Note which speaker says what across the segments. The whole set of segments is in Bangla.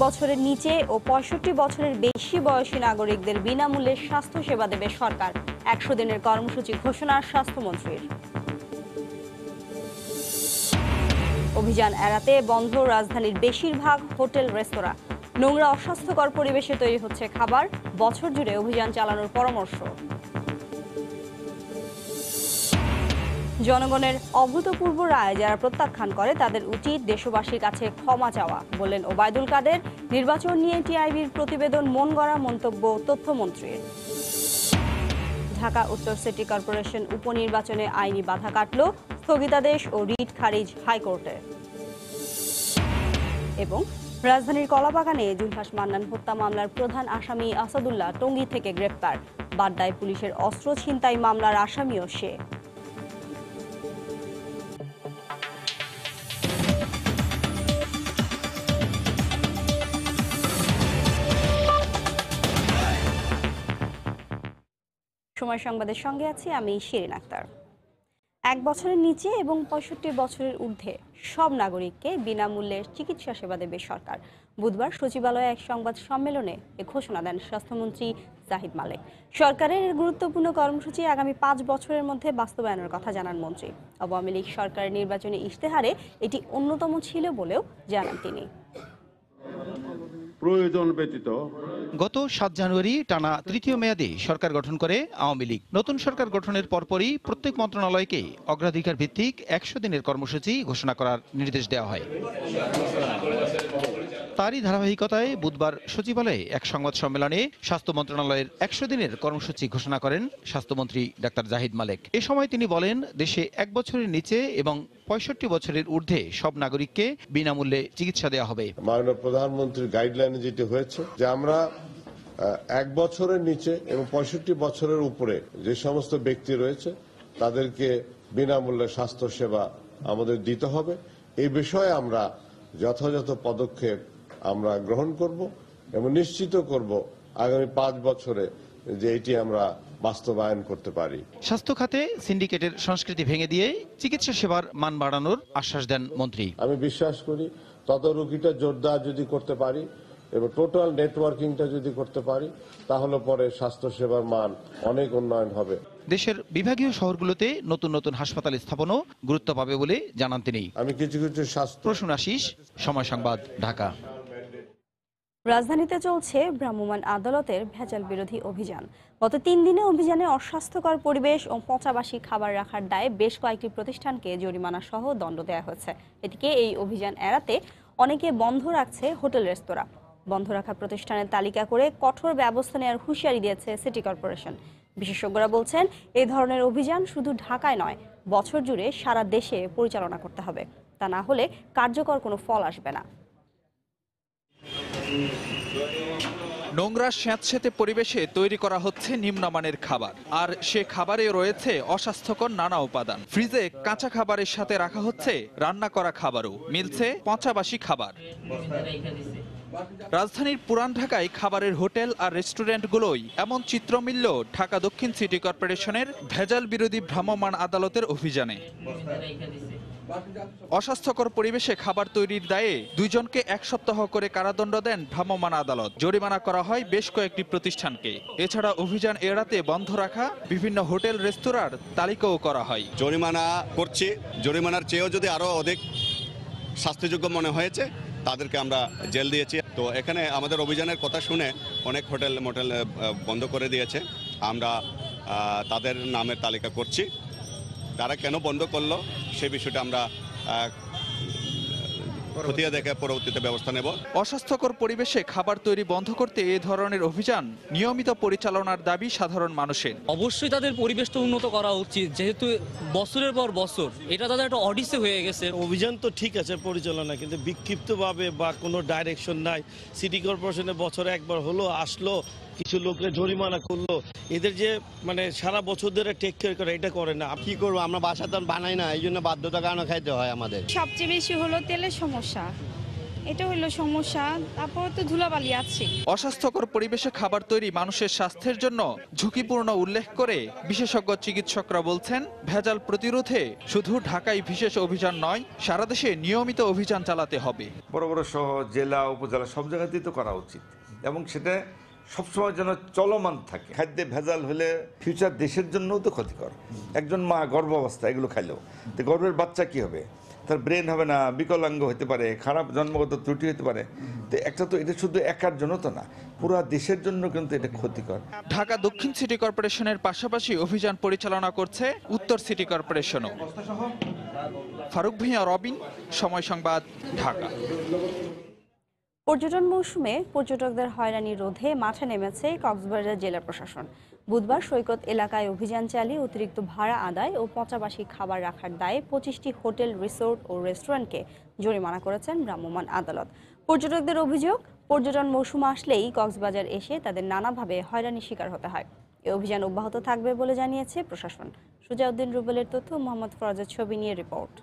Speaker 1: বছরের নিচে ও ৬৫ বছরের বেশি বয়সী নাগরিকদের বিনামূল্যে স্বাস্থ্য সেবা দেবে সরকার। ১০০ দিনের কর্মসূচি ঘোষণা স্বাস্থ্যমন্ত্রীর। অভিযান এড়াতে বন্ধ রাজধানীর বেশিরভাগ হোটেল রেস্তোরাঁ। নোংরা অস্বাস্থ্যকর পরিবেশে তৈরি হচ্ছে খাবার। বছর জুড়ে অভিযান চালানোর পরামর্শ। জনগণের অভূতপূর্ব রায় যারা প্রত্যাখ্যান করে তাদের উচিত দেশবাসীর কাছে ক্ষমা চাওয়া, বললেন ওবায়দুল কাদের। নির্বাচন নিয়ে টিআইবির প্রতিবেদন মন গড়া মন্তব্য তথ্যমন্ত্রীর। ঢাকা উত্তর সিটি কর্পোরেশন উপনির্বাচনে আইনি বাধা কাটল, স্থগিতাদেশ ও রিট খারিজ হাইকোর্টে। এবং রাজধানীর কলাবাগানে জুলহাস মান্নান হত্যা মামলার প্রধান আসামি আসাদুল্লাহ টঙ্গী থেকে গ্রেপ্তার। বাড্ডায় পুলিশের অস্ত্র ছিনতাই মামলার আসামিও সে। সময় সংবাদের সঙ্গে আছি আমি শিরিন আক্তার। ১ বছরের নিচে এবং ৬৫ বছরের ঊর্ধ্বে সব নাগরিককে বিনামূল্যে চিকিৎসা সেবা দেবে সরকার। বুধবার সচিবালয়ে এক সংবাদ সম্মেলনে এ ঘোষণা দেন স্বাস্থ্যমন্ত্রী জাহিদ মালেক। সরকারের গুরুত্বপূর্ণ কর্মসূচি আগামী ৫ বছরের মধ্যে বাস্তবায়নের কথা জানান মন্ত্রী। আওয়ামী লীগ সরকারের নির্বাচনী ইশতেহারে এটি অন্যতম ছিল বলেও জানান তিনি।
Speaker 2: প্রয়োজন ব্যতীত
Speaker 3: গত ৭ জানুয়ারি টানা তৃতীয় মেয়াদে সরকার গঠন করে আওয়ামী লীগ। নতুন সরকার গঠনের পরপরই প্রত্যেক মন্ত্রণালয়কে অগ্রাধিকার ভিত্তিক ১০০ দিনের কর্মসূচি ঘোষণা করার নির্দেশ দেওয়া হয়। তারই ধারাবাহিকতায় বুধবার সচিবালয়ে এক সংবাদ সম্মেলনে স্বাস্থ্য মন্ত্রণালয়ের ১০০ দিনের কর্মসূচি ঘোষণা করেন স্বাস্থ্যমন্ত্রী ডাক্তার জাহিদ মালেক। এ সময় তিনি বলেন, দেশে ১ বছরের নিচে এবং ৬৫ বছরের ঊর্ধ্বে সব নাগরিককে বিনামূল্যে চিকিৎসা দেওয়া হবে।
Speaker 4: মাননীয় প্রধানমন্ত্রীর গাইডলাইনে যেটি হয়েছে যে আমরা ১ বছরের নিচে এবং ৬৫ বছরের উপরে যে সমস্ত ব্যক্তি রয়েছে তাদেরকে বিনামূল্যে স্বাস্থ্য সেবা আমাদের দিতে হবে। এই বিষয়ে আমরা যথাযথ পদক্ষেপ আমরা গ্রহণ করব এবং নিশ্চিত করব আগামী ৫ বছরে যে এটি আমরা বাস্তবায়ন করতে পারি।
Speaker 3: স্বাস্থ্য খাতে সিন্ডিকেটের সংস্কৃতি ভেঙে দিয়ে চিকিৎসা সেবার মান বাড়ানোর আশ্বাস দেন মন্ত্রী।
Speaker 4: আমি বিশ্বাস করি তদারকিটা জোরদার যদি করতে পারি এবং টোটাল নেটওয়ার্কিংটা যদি করতে পারি তাহলে পরে স্বাস্থ্য সেবার মান অনেক উন্নয়ন হবে।
Speaker 3: দেশের বিভাগীয় শহরগুলোতে নতুন নতুন হাসপাতাল স্থাপনও গুরুত্ব পাবে বলে জানান তিনি।
Speaker 4: আমি কিছু স্বাস্থ্য
Speaker 3: প্রসূন আশিস, সময় সংবাদ, ঢাকা।
Speaker 1: রাজধানীতে চলছে ভ্রাম্যমাণ আদালতের ভেজাল বিরোধী অভিযান। গত ৩ দিনে অভিযানে অস্বাস্থ্যকর পরিবেশ ও পচাবাসী খাবার রাখার দায়ে বেশ কয়েকটি প্রতিষ্ঠানকে জরিমানা সহ দণ্ড দেওয়া হয়েছে। এদিকে এই অভিযান এড়াতে অনেকে বন্ধ রাখছে হোটেল রেস্তোরাঁ। বন্ধ রাখা প্রতিষ্ঠানের তালিকা করে কঠোর ব্যবস্থা নেওয়ার হুঁশিয়ারি দিয়েছে সিটি কর্পোরেশন। বিশেষজ্ঞরা বলছেন, এই ধরনের অভিযান শুধু ঢাকায় নয়, বছর জুড়ে সারা দেশে পরিচালনা করতে হবে। তা না হলে কার্যকর কোনো ফল আসবে না।
Speaker 5: নোংরা স্যাঁতসেঁতে পরিবেশে তৈরি করা হচ্ছে নিম্নমানের খাবার, আর সে খাবারে রয়েছে অস্বাস্থ্যকর নানা উপাদান। ফ্রিজে কাঁচা খাবারের সাথে রাখা হচ্ছে রান্না করা খাবারও, মিলছে পচাবাসী খাবার। রাজধানীর পুরান ঢাকায় খাবারের হোটেল আর রেস্টুরেন্টগুলোই এমন চিত্র মিলল ঢাকা দক্ষিণ সিটি কর্পোরেশনের ভেজাল বিরোধী ভ্রাম্যমাণ আদালতের অভিযানে। অস্বাস্থ্যকর পরিবেশে খাবার তৈরির দায়ে 2 জনকে 1 সপ্তাহ করে কারাদণ্ড দেন ভ্রাম্যমাণ আদালত। জরিমানা করা হয় বেশ কয়েকটি প্রতিষ্ঠানকে। এছাড়া অভিযান এড়াতে বন্ধ রাখা বিভিন্ন হোটেল রেস্তোরাঁর তালিকাও করা হয়।
Speaker 6: জরিমানা করছি, জরিমানার চেয়েও যদি আরো অধিক শাস্তিযোগ্য মনে হয়েছে তাদেরকে আমরা জেল দিয়েছি। তো এখানে আমাদের অভিযানের কথা শুনে অনেক হোটেল মোটেল বন্ধ করে দিয়েছে। আমরা তাদের নামের তালিকা করছি, তারা কেন বন্ধ করলো সেই বিষয়টা আমরা খতিয়ে দেখে পরবর্তীতে ব্যবস্থা নেব।
Speaker 5: অস্বাস্থ্যকর পরিবেশে খাবার তৈরি বন্ধ করতে এ ধরনের অভিযান নিয়মিত পরিচালনার দাবি সাধারণ মানুষের।
Speaker 7: অবশ্যই তাদের পরিবেশটা উন্নত করা উচিত, যেহেতু বছরের পর বছর এটা তাদের একটা অডিসে হয়ে গেছে।
Speaker 8: অভিযান তো ঠিক আছে পরিচালনা, কিন্তু বিক্ষিপ্তভাবে বা কোনো ডাইরেকশন নাই। সিটি কর্পোরেশনে বছরে একবার হলো আসলো, কিছু লোকের জরিমানা করলো, এদের যে মানে সারা বছর ধরে টেক কেয়ার করে এটা করে না।
Speaker 9: কি করবো, আমরা বাসা তো বানাই না, এই জন্য বাধ্যতার কারণে খাইতে হয় আমাদের।
Speaker 10: সবচেয়ে বেশি হলো তেলের সমস্যা,
Speaker 2: এটা হলো সমস্যা। তারপর তো ধুলাবালি আছে।
Speaker 5: অস্বাস্থ্যকর পরিবেশে খাবার তৈরি মানুষের স্বাস্থ্যের জন্য ঝুঁকিপূর্ণ উল্লেখ করে বিশেষজ্ঞ চিকিৎসকরা বলছেন, ভেজাল প্রতিরোধে শুধু ঢাকায় বিশেষ অভিযান নয়, সারা দেশে নিয়মিত অভিযান চালাতে হবে।
Speaker 9: বড় বড় শহর, জেলা, উপজেলা সব জায়গাতেই তো করা উচিত এবং সেটা সবসময় যেন চলমান থাকে। খাদ্যে ভেজাল হলে ফিউচার দেশের জন্যও তো ক্ষতিকর। একজন মা গর্ভাবস্থা এগুলো খাইলেও তো গর্ভের বাচ্চা কি হবে, তার ব্রেন হবে না, বিকলাঙ্গ হতে পারে, খারাপ জন্মগত ত্রুটি হতে পারে। তো একটা তো এটা শুধু একার জন্য তো না, পুরো দেশের জন্য কিন্তু এটা ক্ষতিকর।
Speaker 5: ঢাকা দক্ষিণ সিটি কর্পোরেশনের পাশাপাশি অভিযান পরিচালনা করছে উত্তর সিটি কর্পোরেশনও। ফারুক ভূঁইয়া, রবিন, সময় সংবাদ, ঢাকা।
Speaker 1: পর্যটন মৌসুমে পর্যটকদের হয়রানি রোধে মাঠে নেমেছে কক্সবাজার জেলা প্রশাসন। বুধবার সৈকত এলাকায় অভিযান চালিয়ে অতিরিক্ত ভাড়া আদায় ও পচাবাসি খাবার রাখার দায়ে 25টি হোটেল, রিসোর্ট ও রেস্টুরেন্টকে জরিমানা করেছেন ভ্রাম্যমাণ আদালত। পর্যটকদের অভিযোগ, পর্যটন মৌসুম আসলেই কক্সবাজার এসে তাদের নানাভাবে হয়রানির শিকার হতে হয়। এই অভিযান অব্যাহত থাকবে বলে জানিয়েছে প্রশাসন। সুজাউদ্দিন রুবেলের তথ্য, মোহাম্মদ ফরাজের ছবি নিয়ে রিপোর্ট।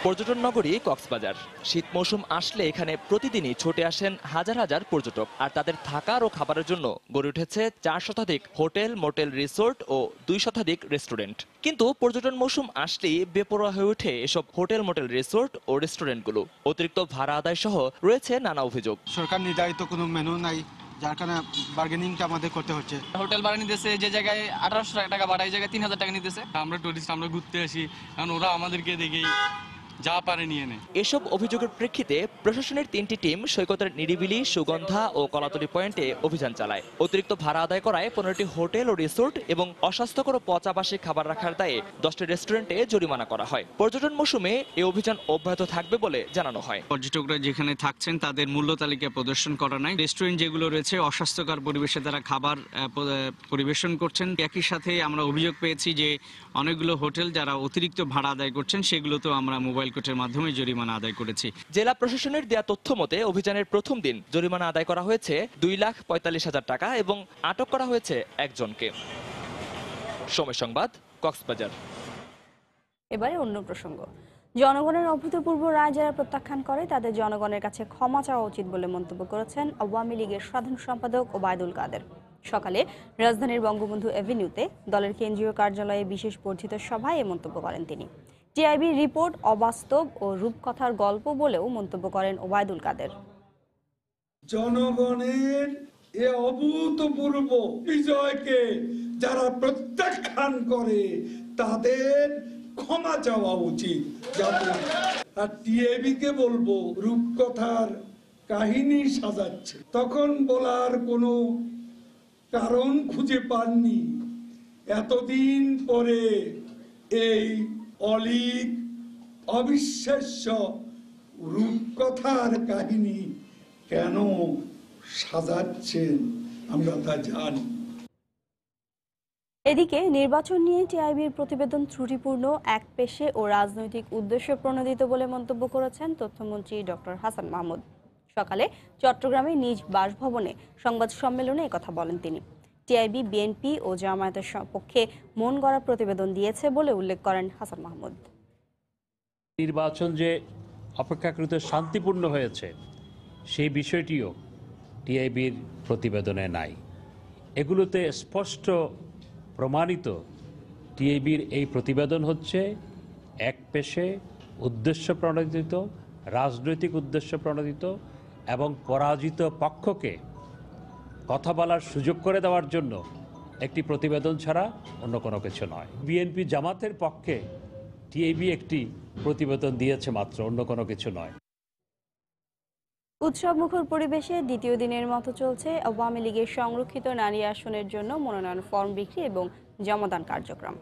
Speaker 10: পর্যটন নগরী কক্সবাজার। শীত মৌসুম আসলে এখানে প্রতিদিনই ছুটে আসেন হাজার হাজার পর্যটক, আর তাদের থাকার ও খাবারের জন্য গড়ে উঠেছে 4 শতাধিক হোটেল, মোটেল, রিসোর্ট ও 2 শতাধিক রেস্টুরেন্ট। কিন্তু পর্যটন মৌসুম আসলেই বেপরোয়া হয়ে ওঠে এসব হোটেল, মোটেল, রিসোর্ট ও রেস্টুরেন্টগুলো। অতিরিক্ত ভাড়া আদায় সহ রয়েছে নানা অভিযোগ।
Speaker 11: সরকার নির্ধারিত কোনো মেনু নাই, যার কারণে বার্গেনিংটা আমাদের করতে হচ্ছে।
Speaker 12: হোটেল ভাড়া নিতেছে, যে জায়গায় 1800 টাকা ভাড়া, এই জায়গায় 3000 টাকা নিতেছে। আমরা টুরিস্ট, আমরা ঘুরতে আসি, কারণ ওরা আমাদেরকে দেখেই যা পারে নিয়ে নেয়।
Speaker 10: এসব অভিযোগের প্রেক্ষিতে প্রশাসনের 3টি টিম সৈকতের নিরিবিলি, সুগন্ধা ও কলাতলি পয়েন্টে অভিযান চালায়। অতিরিক্ত ভাড়া আদায় করায় 15টি হোটেল ও রিসোর্ট এবং অস্বাস্থ্যকর পচাবাসী খাবার রাখার দায়ে 10টি রেস্টুরেন্টে জরিমানা করা হয়। পর্যটন মৌসুমে এই অভিযান অব্যাহত থাকবে বলে জানানো হয়।
Speaker 12: পর্যটকরা যেখানে থাকছেন তাদের মূল্য তালিকা প্রদর্শন করা নাই। রেস্টুরেন্ট যেগুলো রয়েছে অস্বাস্থ্যকর পরিবেশে তারা খাবার পরিবেশন করছেন। একই সাথে আমরা অভিযোগ পেয়েছি যে অনেকগুলো হোটেল যারা অতিরিক্ত ভাড়া আদায় করছেন সেগুলোতেও আমরা মোবাইল কোর্টের মাধ্যমে জরিমানা আদায় করেছি।
Speaker 10: জেলা প্রশাসনের দেয়া তথ্য মতে অভিযানের প্রথম দিন জরিমানা আদায় করা হয়েছে 2,45,000 টাকা এবং আটক করা হয়েছে একজনকে। সময় সংবাদ, কক্সবাজার।
Speaker 1: এবারে অন্য প্রসঙ্গ। জনগণের অভূতপূর্ব রায় যারা প্রত্যাখ্যান করে তাদের জনগণের কাছে ক্ষমা চাওয়া উচিত বলে মন্তব্য করেছেন আওয়ামী লীগের সাধারণ সম্পাদক ওবায়দুল কাদের। সকালে রাজধানীর বঙ্গবন্ধু এভিনিউতে দলের কেন্দ্রীয় কার্যালয়ে বিশেষ বর্ধিত সভায় এ মন্তব্য করেন তিনি। টিআইবি রিপোর্ট অবাস্তব ও রূপকথার গল্প বলেও মন্তব্য করেন ওবায়দুল কাদের।
Speaker 13: জনগণের এ অভূতপূর্ব বিজয়কে যারা প্রত্যাখ্যান করে তাদের ক্ষমা চাওয়া উচিত। আর টিআইবি কে বলবো, রূপকথার কাহিনী সাজাচ্ছে, তখন বলার কোনো কারণ খুঁজে পাননি। এতদিন পরে এই অলীক অবিশ্বাস্য রূপকথার কাহিনী কেন সাজাচ্ছেন আমরা তা জানি।
Speaker 1: এদিকে নির্বাচন নিয়ে টিআইবির প্রতিবেদন ত্রুটিপূর্ণ, একপেশে ও রাজনৈতিক উদ্দেশ্য প্রণোদিত বলে মন্তব্য করেছেন তথ্যমন্ত্রী ডক্টর হাসান মাহমুদ। সকালে চট্টগ্রামে নিজ বাসভবনে সংবাদ সম্মেলনে একথা বলেন তিনি। টিআইবি, বিএনপি ও জামায়াতের পক্ষে মন গড়া প্রতিবেদন দিয়েছে বলে উল্লেখ করেন হাসান মাহমুদ।
Speaker 14: নির্বাচন যে অপেক্ষাকৃত শান্তিপূর্ণ হয়েছে সেই বিষয়টিও টিআইবির প্রতিবেদনে নাই। এগুলোতে স্পষ্ট প্রমাণিত টিআইবির এই প্রতিবেদন হচ্ছে একপেশে, উদ্দেশ্য প্রণোদিত, রাজনৈতিক উদ্দেশ্য প্রণোদিত এবং পরাজিত পক্ষকে কথা বলার সুযোগ করে দেওয়ার জন্য একটি প্রতিবেদন ছাড়া অন্য কোনো কিছু নয়। বিএনপি জামাতের পক্ষে টিআইবি একটি প্রতিবেদন দিয়েছে মাত্র, অন্য কোনো কিছু নয়।
Speaker 1: উৎসবমুখর পরিবেশে দ্বিতীয় দিনের মতো চলছে আওয়ামী লীগের সংরক্ষিত নারী আসনের জন্য মনোনয়ন ফর্ম বিক্রি এবং জমাদান কার্যক্রম।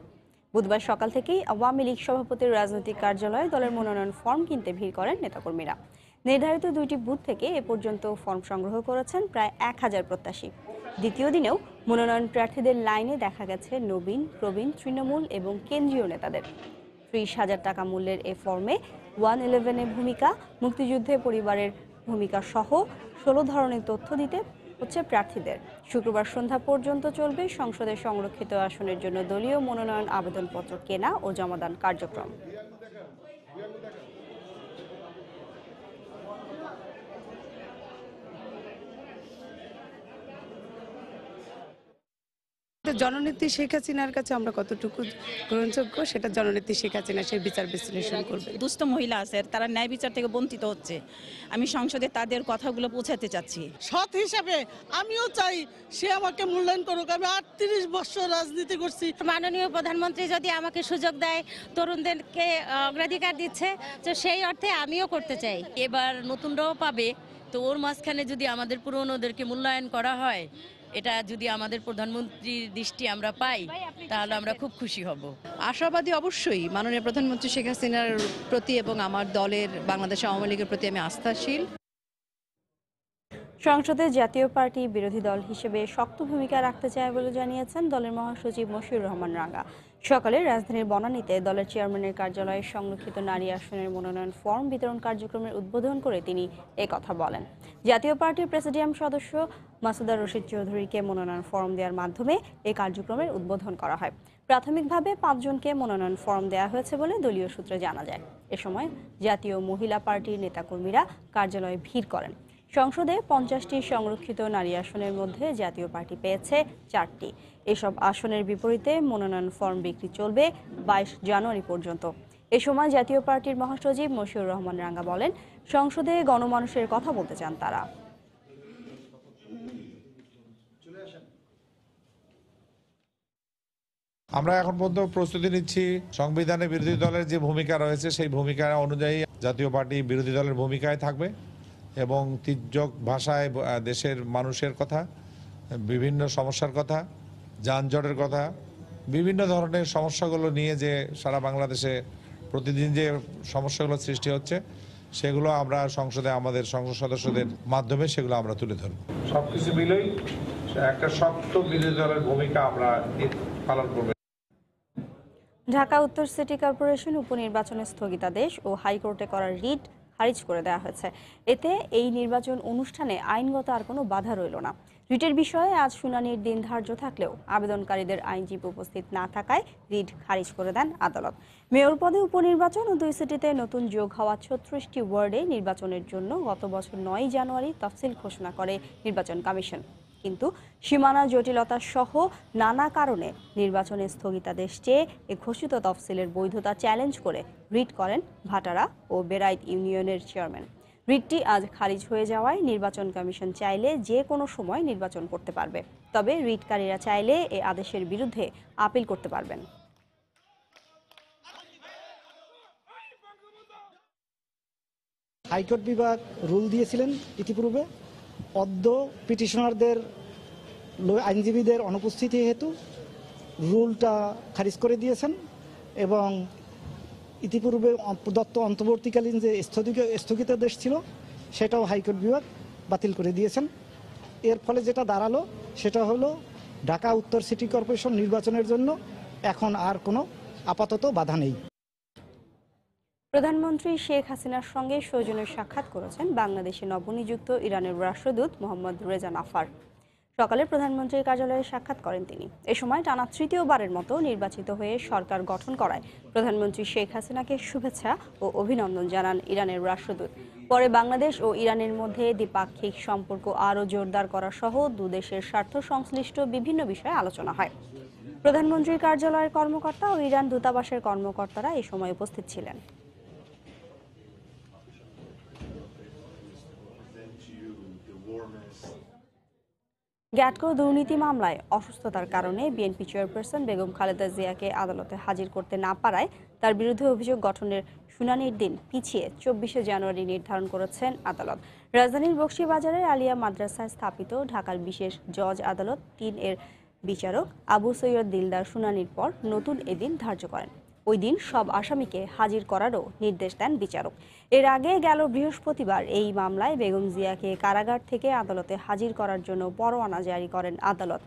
Speaker 1: বুধবার সকাল থেকেই আওয়ামী লীগ সভাপতির রাজনৈতিক কার্যালয়ে দলের মনোনয়ন ফর্ম কিনতে ভিড় করেন নেতাকর্মীরা। নির্ধারিত 2টি বুথ থেকে এ পর্যন্ত ফর্ম সংগ্রহ করেছেন প্রায় 1000 প্রত্যাশী। দ্বিতীয় দিনেও মনোনয়ন প্রার্থীদের লাইনে দেখা গেছে নবীন, প্রবীণ, তৃণমূল এবং কেন্দ্রীয় নেতাদের। 30,000 টাকা মূল্যের এ ফর্মে 111-এর ভূমিকা, মুক্তিযুদ্ধে পরিবারের ভূমিকা সহ 16 ধরনের তথ্য দিতে হচ্ছে প্রার্থীদের। শুক্রবার সন্ধ্যা পর্যন্ত চলবে সংসদের সংরক্ষিত আসনের জন্য দলীয় মনোনয়ন আবেদনপত্র কেনা ও জমাদান কার্যক্রম।
Speaker 15: জননেত্রী শেখ হাসিনার কাছে আমরা কতটুকু গ্রহণযোগ্য সেটা জননেত্রী শেখ হাসিনা সেই বিচার বিশ্লেষণ করবে।
Speaker 16: দুস্থ মহিলা আছে, তারা ন্যায় বিচার থেকে বঞ্চিত হচ্ছে। আমি সংসদে তাদের কথাগুলো পৌঁছাতে চাচ্ছি।
Speaker 17: সৎ হিসাবে আমিও চাই সে আমাকে মূল্যায়ন করুক। আমি 38 বছর রাজনীতি করছি।
Speaker 18: মাননীয় প্রধানমন্ত্রী যদি আমাকে সুযোগ দেয়, তরুণদেরকে অগ্রাধিকার দিচ্ছে, তো সেই অর্থে আমিও করতে চাই।
Speaker 19: এবার নতুনরাও পাবে, তো ওর মাঝখানে যদি আমাদের পুরনোদেরকে মূল্যায়ন করা হয়, এটা যদি আমাদের প্রধানমন্ত্রীর দৃষ্টি আমরা পাই, তাহলে আমরা খুব খুশি হব।
Speaker 20: আশাবাদী অবশ্যই মাননীয় প্রধানমন্ত্রী শেখ হাসিনার প্রতি এবং আমার দলের বাংলাদেশ আওয়ামী লীগের প্রতি আমি আস্থাশীল।
Speaker 1: সংসদে জাতীয় পার্টি বিরোধী দল হিসেবে শক্ত ভূমিকা রাখতে চায় বলে জানিয়েছেন দলের মহাসচিব মশিউর রহমান রাঙ্গা। সকালে রাজধানীর বনানীতে দলের চেয়ারম্যানের কার্যালয়ে সংরক্ষিত নারী আসনের মনোনয়ন ফর্ম বিতরণ কার্যক্রমের উদ্বোধন করে তিনি কথা বলেন। জাতীয় পার্টির প্রেসিডিয়াম সদস্য মাসুদা রশিদ চৌধুরীকে মনোনয়ন ফর্ম দেওয়ার মাধ্যমে এই কার্যক্রমের উদ্বোধন করা হয়। প্রাথমিকভাবে 5 জনকে মনোনয়ন ফর্ম দেওয়া হয়েছে বলে দলীয় সূত্রে জানা যায়। এ সময় জাতীয় মহিলা পার্টির নেতাকর্মীরা কার্যালয়ে ভিড় করেন। সংসদে 50টি সংরক্ষিত নারী আসনের মধ্যে জাতীয় পার্টি পেয়েছে 4টি। এসব আসনের বিপরীতে মনোনয়ন ফর্ম বিক্রি চলবে 22 জানুয়ারি পর্যন্ত। এ সময় জাতীয় পার্টির মহাসচিব মশিউর রহমান রাঙ্গা বলেন, সংসদে গণমানুষের কথা বলতে চান তারা।
Speaker 21: আমরা এখন পর্যন্ত প্রস্তুতি নিচ্ছি। সংবিধানে বিরোধী দলের যে ভূমিকা রয়েছে সেই ভূমিকা অনুযায়ী জাতীয় পার্টি বিরোধী দলের ভূমিকায় থাকবে এবং তির্যক ভাষায় দেশের মানুষের কথা, বিভিন্ন সমস্যার কথা, যানজটের কথা, বিভিন্ন ধরনের সমস্যাগুলো নিয়ে যে সারা বাংলাদেশে প্রতিদিন যে সমস্যাগুলো সৃষ্টি হচ্ছে সেগুলো আমরা সংসদে আমাদের সংসদ সদস্যদের মাধ্যমে সেগুলো আমরা তুলে ধরব। সবকিছু মিলেই একটা শক্ত বিরোধী দলের ভূমিকা আমরা পালন করব।
Speaker 1: ঢাকা উত্তর সিটি কর্পোরেশন উপনির্বাচনের স্থগিতাদেশ ও হাইকোর্টে করা রিট খারিজ করে দেওয়া হয়েছে। এতে এই নির্বাচন অনুষ্ঠানে আইনগত আর কোনো বাধা রইল না। রিটের বিষয়ে আজ শুনানির দিন ধার্য থাকলেও আবেদনকারীদের আইনজীবী উপস্থিত না থাকায় রিট খারিজ করে দেন আদালত। মেয়র পদে উপনির্বাচন ও 2 সিটিতে নতুন যোগ হওয়া 36টি ওয়ার্ডে নির্বাচনের জন্য গত বছর 9 জানুয়ারি তফসিল ঘোষণা করে নির্বাচন কমিশন। কিন্তু সীমানা জটিলতা সহ নানা কারণে নির্বাচনের স্থগিতাদেশ চেয়ে এ ঘোষিত তফসিলের বৈধতা চ্যালেঞ্জ করে রিট করেন ভাটারা ও বেড়াইত ইউনিয়নের চেয়ারম্যান। রিটটি আজ খারিজ হয়ে যাওয়ায় নির্বাচন কমিশন চাইলে যে কোনো সময় নির্বাচন করতে পারবে। তবে রিটকারীরা চাইলে এ আদেশের বিরুদ্ধে আপিল করতে পারবেন।
Speaker 22: হাইকোর্ট বিভাগ রুল দিয়েছিলেন ইতিপূর্বে, অদ্য পিটিশনারদের আইনজীবীদের অনুপস্থিতি হেতু রুলটা খারিজ করে দিয়েছেন এবং ইতিপূর্বে প্রদত্ত অন্তর্বর্তীকালীন যে স্থগিতাদেশ ছিল সেটাও হাইকোর্ট বিভাগ বাতিল করে দিয়েছেন। এর ফলে যেটা দাঁড়ালো সেটা হলো ঢাকা উত্তর সিটি কর্পোরেশন নির্বাচনের জন্য এখন আর কোনো আপাতত বাধা নেই।
Speaker 1: প্রধানমন্ত্রী শেখ হাসিনার সঙ্গে সৌজন্য সাক্ষাৎ করেছেন বাংলাদেশে নবনিযুক্ত ইরানের রাষ্ট্রদূত মোহাম্মদ রেজা নাফার। সকালে প্রধানমন্ত্রীর কার্যালয়ে সাক্ষাৎ করেন তিনি। এ সময় টানা তৃতীয়বারের মতো নির্বাচিত হয়ে সরকার গঠন করায় প্রধানমন্ত্রী শেখ হাসিনাকে শুভেচ্ছা ও অভিনন্দন জানান ইরানের রাষ্ট্রদূত। পরে বাংলাদেশ ও ইরানের মধ্যে দ্বিপাক্ষিক সম্পর্ক আরও জোরদার করা সহ দুদেশের স্বার্থ সংশ্লিষ্ট বিভিন্ন বিষয়ে আলোচনা হয়। প্রধানমন্ত্রীর কার্যালয়ের কর্মকর্তা ও ইরান দূতাবাসের কর্মকর্তারা এ সময় উপস্থিত ছিলেন। গ্যাটকো দুর্নীতি মামলায় অসুস্থতার কারণে বিএনপি চেয়ারপারসন বেগম খালেদা জিয়াকে আদালতে হাজির করতে না পারায় তার বিরুদ্ধে অভিযোগ গঠনের শুনানির দিন পিছিয়ে 24শে জানুয়ারি নির্ধারণ করেছেন আদালত। রাজধানীর বকশীবাজারের আলিয়া মাদ্রাসায় স্থাপিত ঢাকার বিশেষ জজ আদালত 3 এর বিচারক আবু সৈয়দ দিলদার শুনানির পর নতুন এদিন ধার্য করেন। ওই দিন সব আসামিকে হাজির করারও নির্দেশ দেন বিচারক। এর আগে গেল বৃহস্পতিবার এই মামলায় বেগম জিয়াকে কারাগার থেকে আদালতে হাজির করার জন্য পরোয়ানা জারি করেন আদালত।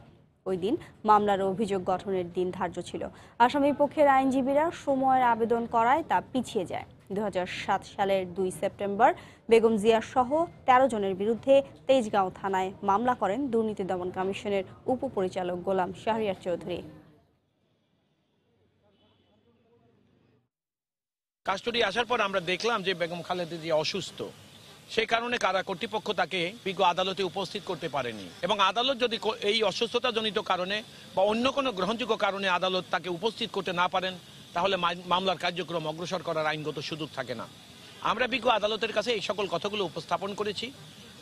Speaker 1: ওই দিন মামলার অভিযোগ গঠনের দিন ধার্য ছিল। আসামি পক্ষের আইনজীবীরা সময়ের আবেদন করায় তা পিছিয়ে যায়। 2007 সালের 2 সেপ্টেম্বর বেগম জিয়া সহ 13 জনের বিরুদ্ধে তেজগাঁও থানায় মামলা করেন দুর্নীতি দমন কমিশনের উপপরিচালক গোলাম শাহরিয়ার চৌধুরী।
Speaker 23: কাস্টডি আসার পর আমরা দেখলাম যে বেগম খালেদা জিয়া অসুস্থ
Speaker 3: সেই কারণে কারা কর্তৃপক্ষ তাকে বিজ্ঞ আদালতে উপস্থিত করতে পারেনি এবং আদালত যদি এই অসুস্থতাজনিত কারণে বা অন্য কোনো গ্রহণযোগ্য কারণে আদালত তাকে উপস্থিত করতে না পারেন তাহলে মামলার কার্যক্রম অগ্রসর করার আইনগত সুযোগ থাকে না। আমরা বিজ্ঞ আদালতের কাছে এই সকল কথাগুলো উপস্থাপন করেছি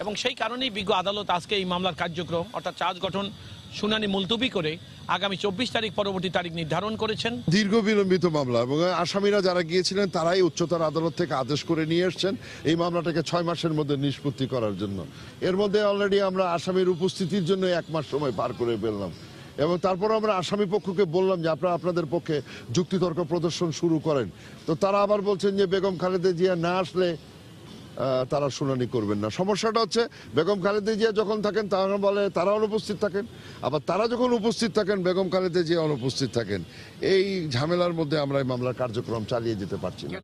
Speaker 3: এবং সেই কারণেই বিজ্ঞ আদালত আজকে এই মামলার কার্যক্রম অর্থাৎ চার্জ গঠন শুনানি মুলতবি করে আগামী 24 তারিখ পরবর্তী তারিখ নির্ধারণ করেছেন।
Speaker 4: দীর্ঘ বিলম্বিত মামলা এবং আসামিরা যারা গিয়েছিলেন তারাই উচ্চতর আদালত থেকে আদেশ করে নিয়ে এসেছেন এই মামলাটাকে 6 মাসের মধ্যে নিষ্পত্তি করার জন্য। এর মধ্যে অলরেডি আমরা আসামির উপস্থিতির জন্য 1 মাস সময় পার করে ফেললাম এবং তারপর আমরা আসামি পক্ষকে বললাম যে আপনারা আপনাদের পক্ষে যুক্তিতর্ক প্রদর্শন শুরু করেন। তো তারা আবার বলছেন যে বেগম খালেদা জিয়া না আসলে তারা শুনানি করবেন না। সমস্যাটা হচ্ছে বেগম খালেদা জিয়া যখন থাকেন তারা বলে তারা অনুপস্থিত থাকেন, আবার তারা যখন উপস্থিত থাকেন বেগম খালেদা জিয়া অনুপস্থিত থাকেন। এই ঝামেলার মধ্যে আমরা এই মামলার কার্যক্রম চালিয়ে যেতে পারছি না।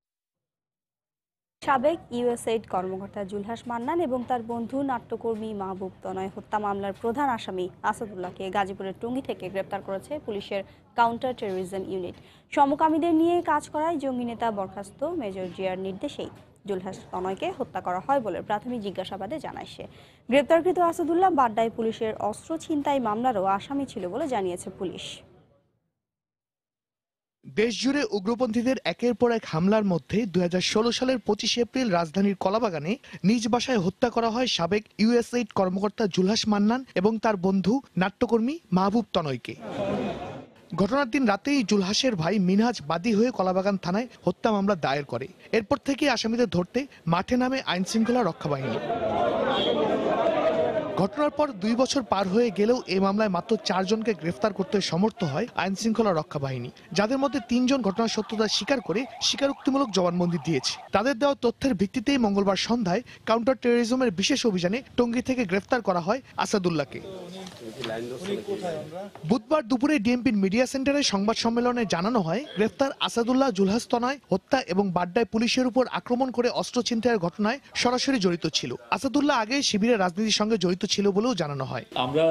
Speaker 1: সাবেক ইউএসএইড কর্মকর্তা জুলহাস মান্নান এবং তার বন্ধু নাট্যকর্মী মাহবুব তনয় হত্যা মামলার প্রধান আসামি আসাদুল্লাহকে গাজীপুরের টঙ্গী থেকে গ্রেপ্তার করেছে পুলিশের কাউন্টার টেরোরিজম ইউনিট। সমকামীদের নিয়ে কাজ করায় জঙ্গি নেতা বরখাস্ত মেজর জিয়ার নির্দেশেই জুলহাস তনয়কে হত্যা করা হয় বলে প্রাথমিক জিজ্ঞাসাবাদে জানায় সে। গ্রেপ্তারকৃত আসাদুল্লাহ বাড্ডায় পুলিশের অস্ত্র ছিনতাই মামলারও আসামি ছিল বলে জানিয়েছে পুলিশ।
Speaker 23: দেশজুড়ে উগ্রপন্থীদের একের পর এক হামলার মধ্যে 2016 সালের 25 এপ্রিল রাজধানীর কলাবাগানে নিজ বাসায় হত্যা করা হয় সাবেক ইউএসএইড কর্মকর্তা জুলহাস মান্নান এবং তার বন্ধু নাট্যকর্মী মাহবুব তনয়কে। ঘটনার দিন রাতেই জুলহাসের ভাই মিনহাজ বাদী হয়ে কলাবাগান থানায় হত্যা মামলা দায়ের করে। এরপর থেকে আসামিদের ধরতে মাঠে নামে আইন শৃঙ্খলা রক্ষা বাহিনী। ঘটনার পর 2 বছর পার হয়ে গেলেও এই মামলায় মাত্র 4 জনকে গ্রেফতার করতে সমর্থ হয় আইন শৃঙ্খলা রক্ষা বাহিনী, যাদের মধ্যে 3 জন ঘটনার সত্যতা স্বীকার করে স্বীকারোক্তিমূলক জবানবন্দি দিয়েছে। তাদের দেওয়া তথ্যের ভিত্তিতেই মঙ্গলবার সন্ধ্যায় কাউন্টার টেরোরিজমের বিশেষ অভিযানে টঙ্গী থেকে গ্রেফতার করা হয় আসাদুল্লাহকে। বুধবার দুপুরে ডিএমপির মিডিয়া সেন্টারে সংবাদ সম্মেলনে জানানো হয় গ্রেফতার আসাদুল্লাহ জুলহাস তনয় হত্যা এবং বাড্ডায় পুলিশের উপর আক্রমণ করে অস্ত্র ছিনতাইয়ের ঘটনায় সরাসরি জড়িত ছিল। আসাদুল্লাহ আগে শিবিরের রাজনীতির সঙ্গে জড়িত ছিল বলেও জানানো হয়।
Speaker 24: আমরা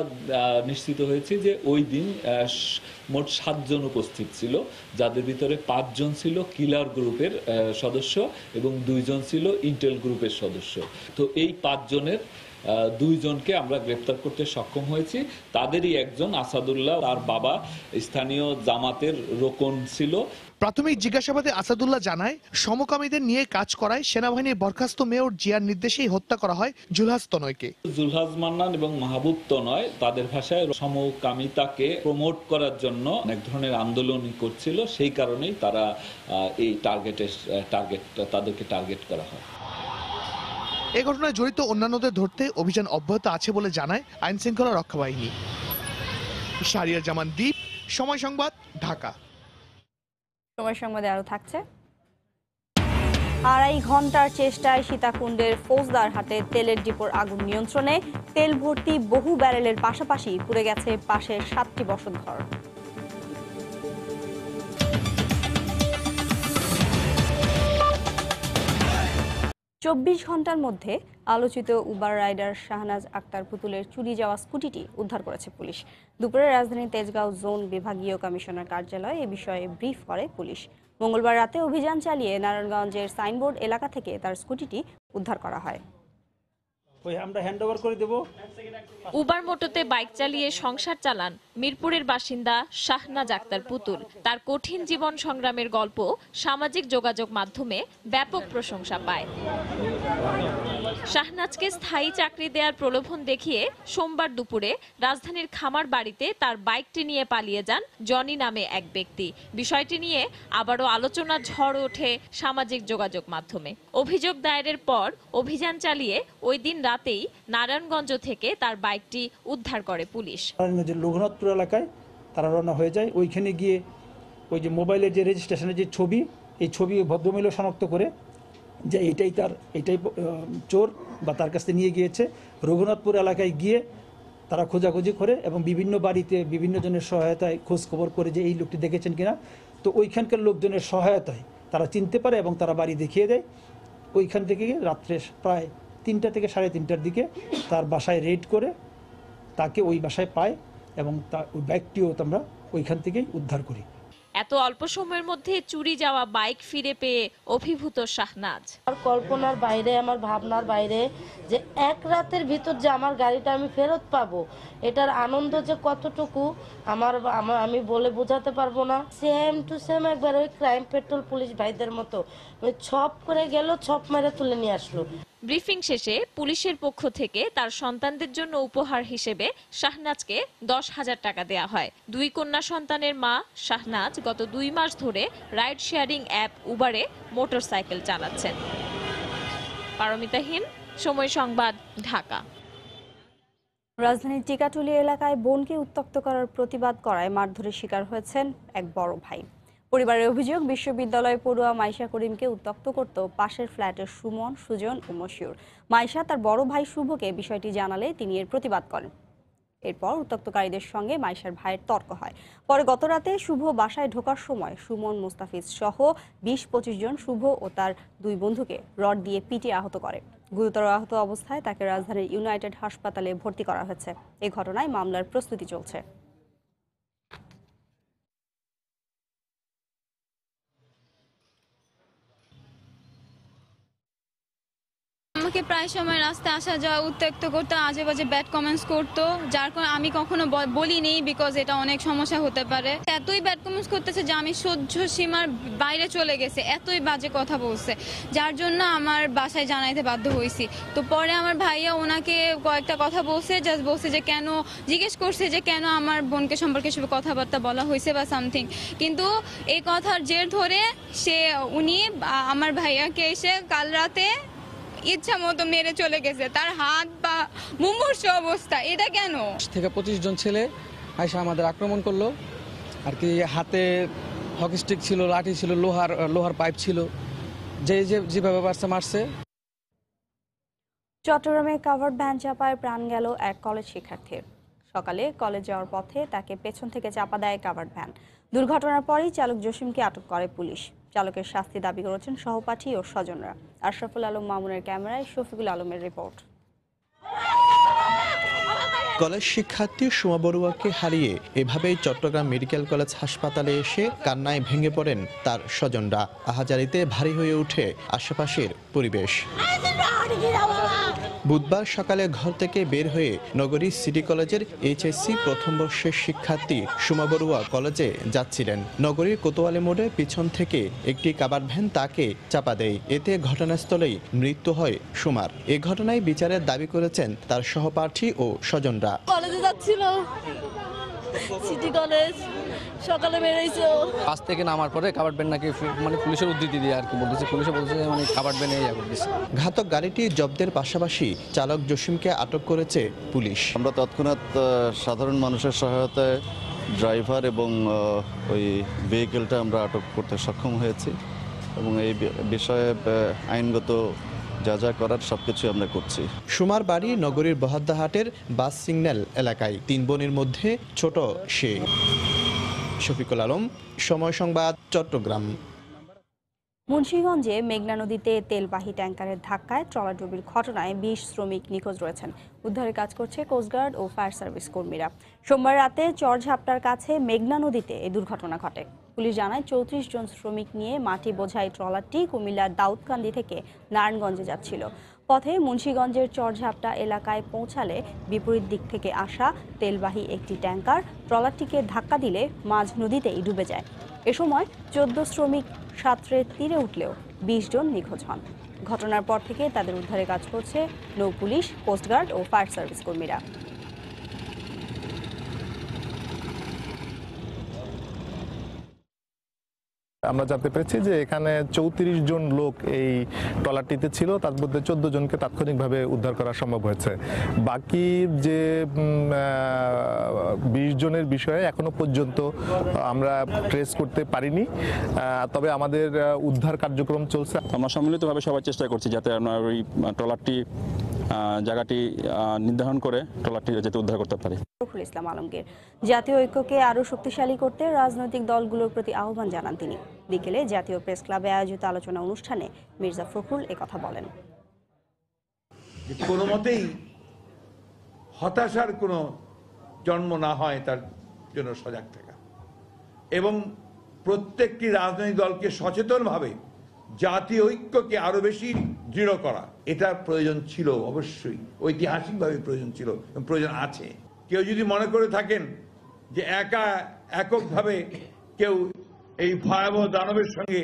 Speaker 24: নিশ্চিত হয়েছি যে ওই দিন মোট 7 জন উপস্থিত ছিল, যাদের ভিতরে 5 জন ছিল কিলার গ্রুপের সদস্য এবং 2 জন ছিল ইন্টেল গ্রুপের সদস্য। তো এই 5 জনের 2 জনকে আমরা গ্রেফতার করতে সক্ষম হয়েছি। তাদেরই একজন আসাদুল্লাহ, তার বাবা স্থানীয় জামাতের রোকন ছিল।
Speaker 23: প্রাথমিক জিজ্ঞাসাবাদে আসাদুল্লাহ জানায় সমকামীদের নিয়ে কাজ করায় সেনাবাহিনীর বরখাস্ত মেয়র জিয়ার নির্দেশেই হত্যা করা হয় জুলহাস তনয়কে।
Speaker 24: জুলহাস মান্নান এবং মাহবুব তনয় তাদের ভাষায় সমকামিতাকে প্রমোট করার জন্য এক ধরনের আন্দোলন করছিল, সেই কারণেই তারা এই তাদেরকে টার্গেট করা হয়।
Speaker 23: এই ঘটনায় জড়িত অন্যান্যদের ধরতে অভিযান অব্যাহত আছে বলে জানায় আইন শৃঙ্খলা রক্ষা বাহিনী। শাহরিয়ার জামান দ্বীপ, সময় সংবাদ, ঢাকা।
Speaker 1: সময় সংবাদে আরো থাকছে। 2.5 ঘন্টার চেষ্টায় সীতাকুণ্ডের ফৌজদারহাটে তেলের ডিপোর আগুন নিয়ন্ত্রণে। তেল ভর্তি বহু ব্যারেলের পাশাপাশি পুড়ে গেছে পাশের 7টি বসতঘর। 24 ঘন্টার মধ্যে আলোচিত উবার রাইডার শাহনাজ আক্তার পুতুলের চুরি যাওয়া স্কুটিটি উদ্ধার করেছে পুলিশ। দুপুরে রাজধানীর তেজগাঁও জোন বিভাগীয় কমিশনার কার্যালয়ে এ বিষয়ে ব্রিফ করে পুলিশ। মঙ্গলবার রাতে অভিযান চালিয়ে নারায়ণগঞ্জের সাইনবোর্ড এলাকা থেকে তার স্কুটিটি উদ্ধার করা হয়।
Speaker 25: আমরা হ্যান্ডওভার করে দেব।
Speaker 26: উবার মোটোতে বাইক চালিয়ে সংসার চালান মিরপুরের বাসিন্দা শাহনাজ আক্তার পুতুল। তার কঠিন জীবন সংগ্রামের গল্প সামাজিক যোগাযোগ মাধ্যমে ব্যাপক প্রশংসা পায়। শাহনাজকে স্থায়ী চাকরি দেওয়ার প্রলোভন দেখিয়ে সোমবার দুপুরে রাজধানীর খামার বাড়িতে তার বাইকটি নিয়ে পালিয়ে যান জনি নামে এক ব্যক্তি। বিষয়টি নিয়ে আবারও আলোচনার ঝড় ওঠে সামাজিক যোগাযোগ মাধ্যমে। অভিযোগ দায়েরের পর অভিযান চালিয়ে ওই দিন রাতেই নারায়ণগঞ্জ থেকে তার বাইকটি উদ্ধার করে পুলিশ।
Speaker 25: রঘুনাথপুর এলাকায় তারা রওনা হয়ে যায়। ওইখানে গিয়ে ওই যে মোবাইলের যে রেজিস্ট্রেশনের যে ছবি, এই ছবি ভদ্রমহিলা শনাক্ত করে যে এটাই চোর বা তার কাছে নিয়ে গিয়েছে। রঘুনাথপুর এলাকায় গিয়ে তারা খোঁজাখুঁজি করে এবং বিভিন্ন বাড়িতে বিভিন্ন জনের সহায়তায় খোঁজ খবর করে যে এই লোকটি দেখেছেন কিনা। তো ওইখানকার লোকজনের সহায়তায় তারা চিনতে পারে এবং তারা বাড়ি দেখিয়ে দেয়। ওইখান থেকে রাত্রে প্রায় 3টা থেকে 3:30টার দিকে তার বাসায় রেড করে তাকে ওই বাসায় পায় এবং ওই বাইকটিও আমরা ওইখান থেকেই উদ্ধার করি।
Speaker 26: এত অল্প সময়ের মধ্যে চুরি যাওয়া বাইক ফিরে পেয়ে অভিভূত শাহনাজ।
Speaker 2: আর কল্পনার বাইরে, আমার ভাবনার বাইরে যে এক রাতের ভিতর যে আমার গাড়িটা আমি ফেরত পাবো, এটার আনন্দ যে কতটুকু আমি বলে বোঝাতে পারবো না। সেম টু সেম একবার ওই ক্রাইম পেট্রোল পুলিশ ভাইদের মতো ছপ করে গেল, ছপ মেরে তুলে নিয়ে আসলো।
Speaker 26: ব্রিফিং শেষে পুলিশের পক্ষ থেকে তার সন্তানদের জন্য উপহার হিসেবে শাহনাজকে 10,000 টাকা দেয়া হয়। 2 কন্যা সন্তানের মা শাহনাজ গত 2 মাস ধরে রাইড শেয়ারিং অ্যাপ উবারে মোটরসাইকেল চালাচ্ছেন। পারমিতা হিম, সময় সংবাদ, ঢাকা।
Speaker 1: রাজধানীর টিকাটুলি এলাকায় বোনকে উত্ত্যক্ত করার প্রতিবাদ করায় মারধরের শিকার হয়েছেন এক বড় ভাই। পরিবারের অভিযোগ, বিশ্ববিদ্যালয়ে পড়ুয়া মাইশা করিমকে উত্ত্যক্ত করত পাশের ফ্ল্যাটের সুমন, সুজন ও মশিউর। মাইশা তার বড় ভাই শুভকে বিষয়টি জানালে তিনি এর প্রতিবাদ করেন। এরপর উত্ত্যক্তকারীদের সঙ্গে মাইশার ভাইয়ের তর্ক হয়। পরে গতরাতে শুভ বাসায় ঢোকার সময় সুমন, মুস্তাফিজ সহ 20-25 জন শুভ ও তার 2 বন্ধুকে রড দিয়ে পিটিয়ে আহত করে। গুরুতর আহত অবস্থায় তাকে রাজধানীর ইউনাইটেড হাসপাতালে ভর্তি করা হয়েছে। এই ঘটনায় মামলার প্রস্তুতি চলছে।
Speaker 5: আমাকে প্রায় সময় রাস্তায় আসা যাওয়া উত্ত্যক্ত করতো, আজে বাজে ব্যাড কমেন্টস করতো, যার কারণে আমি কখনো বলিনি, বিকজ এটা অনেক সমস্যা হতে পারে। এতই ব্যাড কমেন্টস করতেছে যে আমি সহ্য সীমার বাইরে চলে গেছে, এতই বাজে কথা বলছে, যার জন্য আমার বাসায় জানাইতে বাধ্য হয়েছি। তো পরে আমার ভাইয়া ওনাকে কয়েকটা কথা বলছে, জাস্ট বলছে যে কেন, জিজ্ঞেস করছে যে কেন আমার বোনকে সম্পর্কে সব কথাবার্তা বলা হয়েছে বা সামথিং। কিন্তু এই কথার জের ধরে উনি আমার ভাইয়াকে এসে কাল রাতে ইচ্ছা মতো মেরে চলে গেছে, তার হাত বা মুমূর্ষু অবস্থা। এটা কেন?
Speaker 6: থেকে 25 জন ছেলে আয়সা আমাদের আক্রমণ করলো আর কি। হাতে হকি স্টিক ছিল, লাঠি ছিল, লোহার পাইপ ছিল, যেভাবে পারছে মারছে।
Speaker 1: চট্টগ্রামে কাভার্ড ভ্যান চাপায় প্রাণ গেল এক কলেজ শিক্ষার্থীর। সকালে কলেজ যাওয়ার পথে তাকে পেছন থেকে চাপা দেয় কাভার্ড ভ্যান। দুর্ঘটনার পরই চালক জসিমকে আটক করে পুলিশ। চালকের শাস্তি দাবি করেছেন সহপাঠী ও স্বজনরা। আশরাফুল আলম মামুনের ক্যামেরায় শফিকুল আলমের রিপোর্ট।
Speaker 7: কলেজ শিক্ষার্থী সুমা বড়ুয়াকে হারিয়ে এভাবেই চট্টগ্রাম মেডিকেল কলেজ হাসপাতালে এসে কান্নায় ভেঙে পড়েন তার স্বজনরা। আহাজারিতে ভারী হয়ে ওঠে আশেপাশের পরিবেশ। বুধবার সকালে ঘর থেকে বের হয়ে নগরী সিটি কলেজের এইচএসসি প্রথম বর্ষের শিক্ষার্থী সুমা বড়ুয়া কলেজে যাচ্ছিলেন। নগরীর কোতোয়ালি মোড়ে পিছন থেকে একটি কাভার্ড ভ্যান তাকে চাপা দেয়। এতে ঘটনাস্থলেই মৃত্যু হয় সুমার। এ ঘটনায় বিচারের দাবি করেছেন তার সহপাঠী ও স্বজনরা।
Speaker 17: কলেজে যাচ্ছিল, সিটি কলেজ, সকালে বেরিয়েছে।
Speaker 6: বাস থেকে নামার পরে কাভার্ড ভ্যান নাকি পুলিশের উদ্ধৃতি দিয়ে আর কি বলতেছে, পুলিশে বলতেছে কাভার্ড ভ্যান এই করতেছে।
Speaker 7: ঘাতক গাড়িটি জব্দের পাশাপাশি চালক জসিমকে আটক করেছে পুলিশ।
Speaker 8: আমরা তৎক্ষণাৎ সাধারণ মানুষের সহায়তায় ড্রাইভার এবং ওই ভেহিকেলটা আমরা আটক করতে সক্ষম হয়েছি এবং এই বিষয়ে আইনগত যা যা করার সবকিছু আমরা করছি।
Speaker 7: সুমার বাড়ি নগরীর বহাদ্দাহাটের বাস সিগন্যাল এলাকায়। 3 বোনের মধ্যে ছোট সে। শফিকুল আলম, সময় সংবাদ, চট্টগ্রাম।
Speaker 1: মুন্সিগঞ্জে মেঘনা নদীতে তেলবাহী ট্যাঙ্কারের ধাক্কায় ট্রলারডুবির ঘটনায় 20 শ্রমিক নিখোঁজ রয়েছেন। উদ্ধারের কাজ করছে কোস্টগার্ড ও ফায়ার সার্ভিস কর্মীরা। সোমবার রাতে চরঝাপটার কাছে মেঘনা নদীতে এই দুর্ঘটনা ঘটে। পুলিশ জানায় 34 জন শ্রমিক নিয়ে মাটি বোঝাই ট্রলারটি কুমিল্লার দাউদকান্দি থেকে নারায়ণগঞ্জে যাচ্ছিল। পথে মুন্সিগঞ্জের চরঝাপটা এলাকায় পৌঁছালে বিপরীত দিক থেকে আসা তেলবাহী একটি ট্যাঙ্কার ট্রলারটিকে ধাক্কা দিলে মাঝ নদীতেই ডুবে যায়। এ সময় 14 শ্রমিক সাঁতরে তীরে উঠলেও 20 জন নিখোঁজ হন। ঘটনার পর থেকে তাদের উদ্ধারে কাজ করছে নৌ পুলিশ, কোস্টগার্ড ও ফায়ার সার্ভিস কর্মীরা।
Speaker 9: আমরা জানতে পেরেছি যে এখানে 34 জন লোক এই ট্রলারটিতে ছিল, তার মধ্যে 14 জনকে তাৎক্ষণিকভাবে উদ্ধার করা সম্ভব হয়েছে। বাকি যে 20 জনের বিষয়ে এখনো পর্যন্ত আমরা ট্রেস করতে পারিনি, তবে আমাদের উদ্ধার কার্যক্রম চলছে।
Speaker 27: আমরা সম্মিলিতভাবে সবাই চেষ্টা করছি যাতে আমরা ওই ট্রলারটি জায়গাটি নির্ধারণ করে ট্রলারটি যাতে উদ্ধার করতে পারি।
Speaker 1: ফখরুল ইসলাম আলমগীর জাতীয় ঐক্যকে আরও শক্তিশালী করতে রাজনৈতিক দলগুলোর প্রতি আহ্বান জানান তিনি। বিকেলে জাতীয় প্রেস ক্লাবে আয়োজিত আলোচনা অনুষ্ঠানে মির্জা ফখরুল একথা বলেন।
Speaker 28: কোনো মতেই হতাশার কোনো জন্ম না হয় তার জন্য সজাগ থাকা এবং
Speaker 10: প্রত্যেকটি রাজনৈতিক দলকে সচেতনভাবে জাতীয় ঐক্যকে আরো বেশি দৃঢ় করা, এটার প্রয়োজন ছিল, অবশ্যই ঐতিহাসিকভাবে প্রয়োজন ছিল এবং প্রয়োজন আছে। কেউ যদি মনে করে থাকেন যে এককভাবে কেউ এই ভয়াবহ দানবের সঙ্গে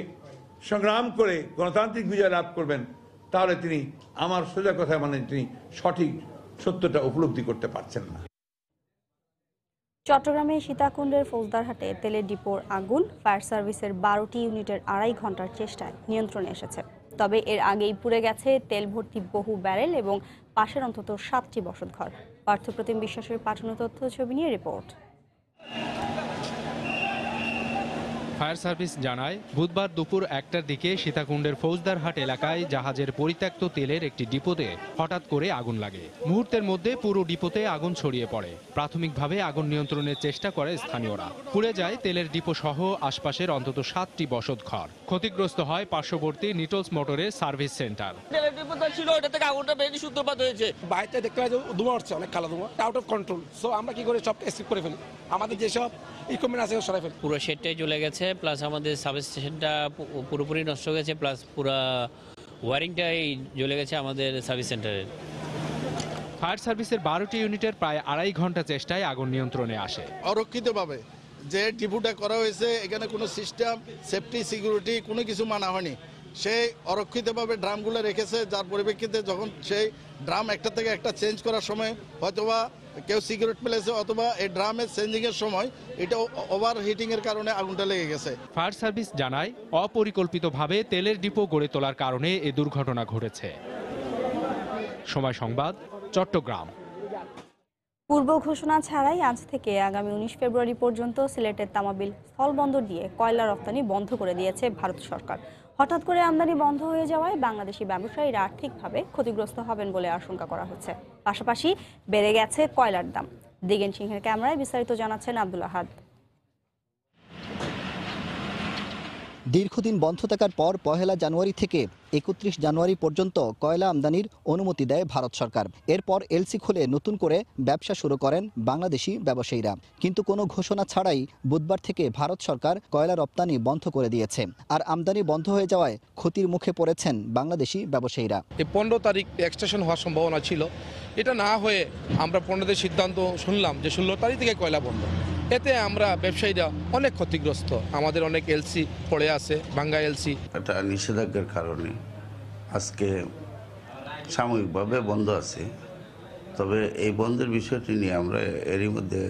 Speaker 10: সংগ্রাম করে গণতান্ত্রিক বিজয় লাভ করবেন, তাহলে তিনি আমার সোজা কথা মানে তিনি সঠিক সত্যটা উপলব্ধি করতে পারছেন না।
Speaker 1: চট্টগ্রামে সীতাকুণ্ডের ফৌজদারহাটে তেলের ডিপোর আগুন ফায়ার সার্ভিসের 12টি ইউনিটের 2.5 ঘন্টার চেষ্টায় নিয়ন্ত্রণে এসেছে। তবে এর আগেই পুড়ে গেছে তেল ভর্তি বহু ব্যারেল এবং পাশের অন্তত 7টি বসতঘর। পার্থপ্রতিম বিশ্বাসের পাঠানো তথ্য ছবি নিয়ে রিপোর্ট।
Speaker 11: ফায়ার সার্ভিস জানায়, বুধবার দুপুর 1টার দিকে সীতাকুণ্ডের ফৌজদারহাট এলাকায় জাহাজের পরিত্যক্ত তেলের একটি ডিপোতে হঠাৎ করে আগুন লাগে। মুহূর্তের মধ্যে পুরো ডিপোতে আগুন ছড়িয়ে পড়ে। প্রাথমিকভাবে আগুন নিয়ন্ত্রণের চেষ্টা করে স্থানীয়রা। পুড়ে যায় তেলের ডিপো সহ আশপাশের অন্তত 7টি বসতঘর। ক্ষতিগ্রস্ত হয় পার্শ্ববর্তী নিটলস মোটরের সার্ভিস সেন্টার।
Speaker 12: তেলের ডিপোটা ছিল, ওটা থেকে আগুনটা বেশি সূত্রপাত হয়েছে। বাইরে দেখলে ধোঁয়া উঠছে, অনেক কালো ধোঁয়া, আউট অফ কন্ট্রোল। সো আমরা কি করে সব এসকেপ করে ফেলি, আমাদের যেসব ইকুইপমেন্ট আছে সরাই ফেলি।
Speaker 13: পুরো শেডটাই জ্বলে গেছে, প্লাস আমাদের সাবস্টেশনটা পুরোপুরি নষ্ট হয়ে গেছে, প্লাস পুরো ওয়ারিংটাই জ্বলে গেছে আমাদের সার্ভিস সেন্টারের।
Speaker 11: ফায়ার সার্ভিসের 12টি ইউনিটের প্রায় 2.5 ঘন্টা চেষ্টায় আগুন নিয়ন্ত্রণে আসে।
Speaker 14: অরক্ষিতভাবে যে ডিপোটা করা হয়েছে, এখানে কোনো সিস্টেম, সেফটি, সিকিউরিটি কোনো কিছু মানা হয়নি। সেই অরক্ষিতভাবে ড্রামগুলো রেখেছে, যার পরিপ্রেক্ষিতে যখন সেই ড্রাম একটা থেকে একটা চেঞ্জ করার সময় হয়তোবা কেউ সিগারেট ফেলেছে, অথবা এই ড্রামের চেঞ্জিং এর সময় এটা ওভার হিটিং এর কারণে আগুনটা লেগে গেছে।
Speaker 11: ফায়ার সার্ভিস জানায়, অপরিকল্পিতভাবে তেলের ডিপো গড়ে তোলার কারণে এ দুর্ঘটনা ঘটেছে। সময় সংবাদ, চট্টগ্রাম।
Speaker 1: পূর্ব ঘোষণা ছাড়াই আজ থেকে আগামী 19 ফেব্রুয়ারি পর্যন্ত সিলেটের তামাবিল স্থলবন্দর দিয়ে কয়লা রপ্তানি বন্ধ করে দিয়েছে ভারত সরকার। হঠাৎ করে আমদানি বন্ধ হয়ে যাওয়ায় বাংলাদেশি ব্যবসায়ীরা আর্থিকভাবে ক্ষতিগ্রস্ত হবেন বলে আশঙ্কা করা হচ্ছে। পাশাপাশি বেড়ে গেছে কয়লার দাম। দিগেন সিংহের ক্যামেরায় বিস্তারিত জানাচ্ছেন আব্দুল আহাদ।
Speaker 15: দীর্ঘদিন বন্ধ থাকার পর 1 জানুয়ারি থেকে 31 জানুয়ারি পর্যন্ত কয়লা আমদানির অনুমতি দেয় ভারত সরকার। এরপর এলসি খুলে নতুন করে ব্যবসা শুরু করেন বাংলাদেশি ব্যবসায়ীরা। কিন্তু কোনো ঘোষণা ছাড়াই বুধবার থেকে ভারত সরকার কয়লা রপ্তানি বন্ধ করে দিয়েছে। আর আমদানি বন্ধ হয়ে যাওয়ায় ক্ষতির মুখে পড়েছেন বাংলাদেশি ব্যবসায়ীরা।
Speaker 16: 15 তারিখ এক্সটেনশন হওয়ার সম্ভাবনা ছিল, এটা না হয়ে আমরা 15 সিদ্ধান্ত শুনলাম যে 16 তারিখ থেকে কয়লা বন্ধ। এতে আমরা ব্যবসায়ীরা অনেক ক্ষতিগ্রস্ত। আমাদের অনেক এলসি পড়ে আছে, ভাঙ্গা এলসি।
Speaker 28: এটা নিষেধাজ্ঞার কারণে আজকে সাময়িকভাবে বন্ধ আছে। তবে এই বন্ধের বিষয়টি নিয়ে আমরা এরই মধ্যে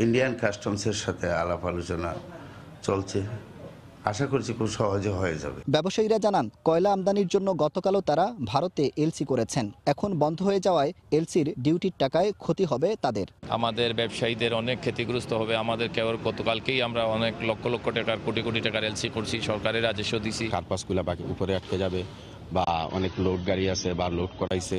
Speaker 28: ইন্ডিয়ান কাস্টমসের সাথে আলাপ আলোচনা চলছে। আশা করছি খুব সহজে হয়ে যাবে।
Speaker 15: ব্যবসায়ীরা জানান, কয়লা আমদানির জন্য গতকালও তারা ভারতে এলসি করেছেন। এখন বন্ধ হয়ে যাওয়ায় এলসির ডিউটির টাকায় ক্ষতি হবে তাদের।
Speaker 29: আমাদের ব্যবসায়ীদের অনেক ক্ষতিগ্রস্ত হবে। আমাদের কেবল গতকালকেই আমরা অনেক লক্ষ লক্ষ টাকার, কোটি কোটি টাকার এলসি করছি, সরকারের রাজস্ব দিছি।
Speaker 30: কার্পাসগুলা বাকি উপরে আটকে যাবে, বা অনেক লোড গাড়ি আছে বা লোড করাইছে,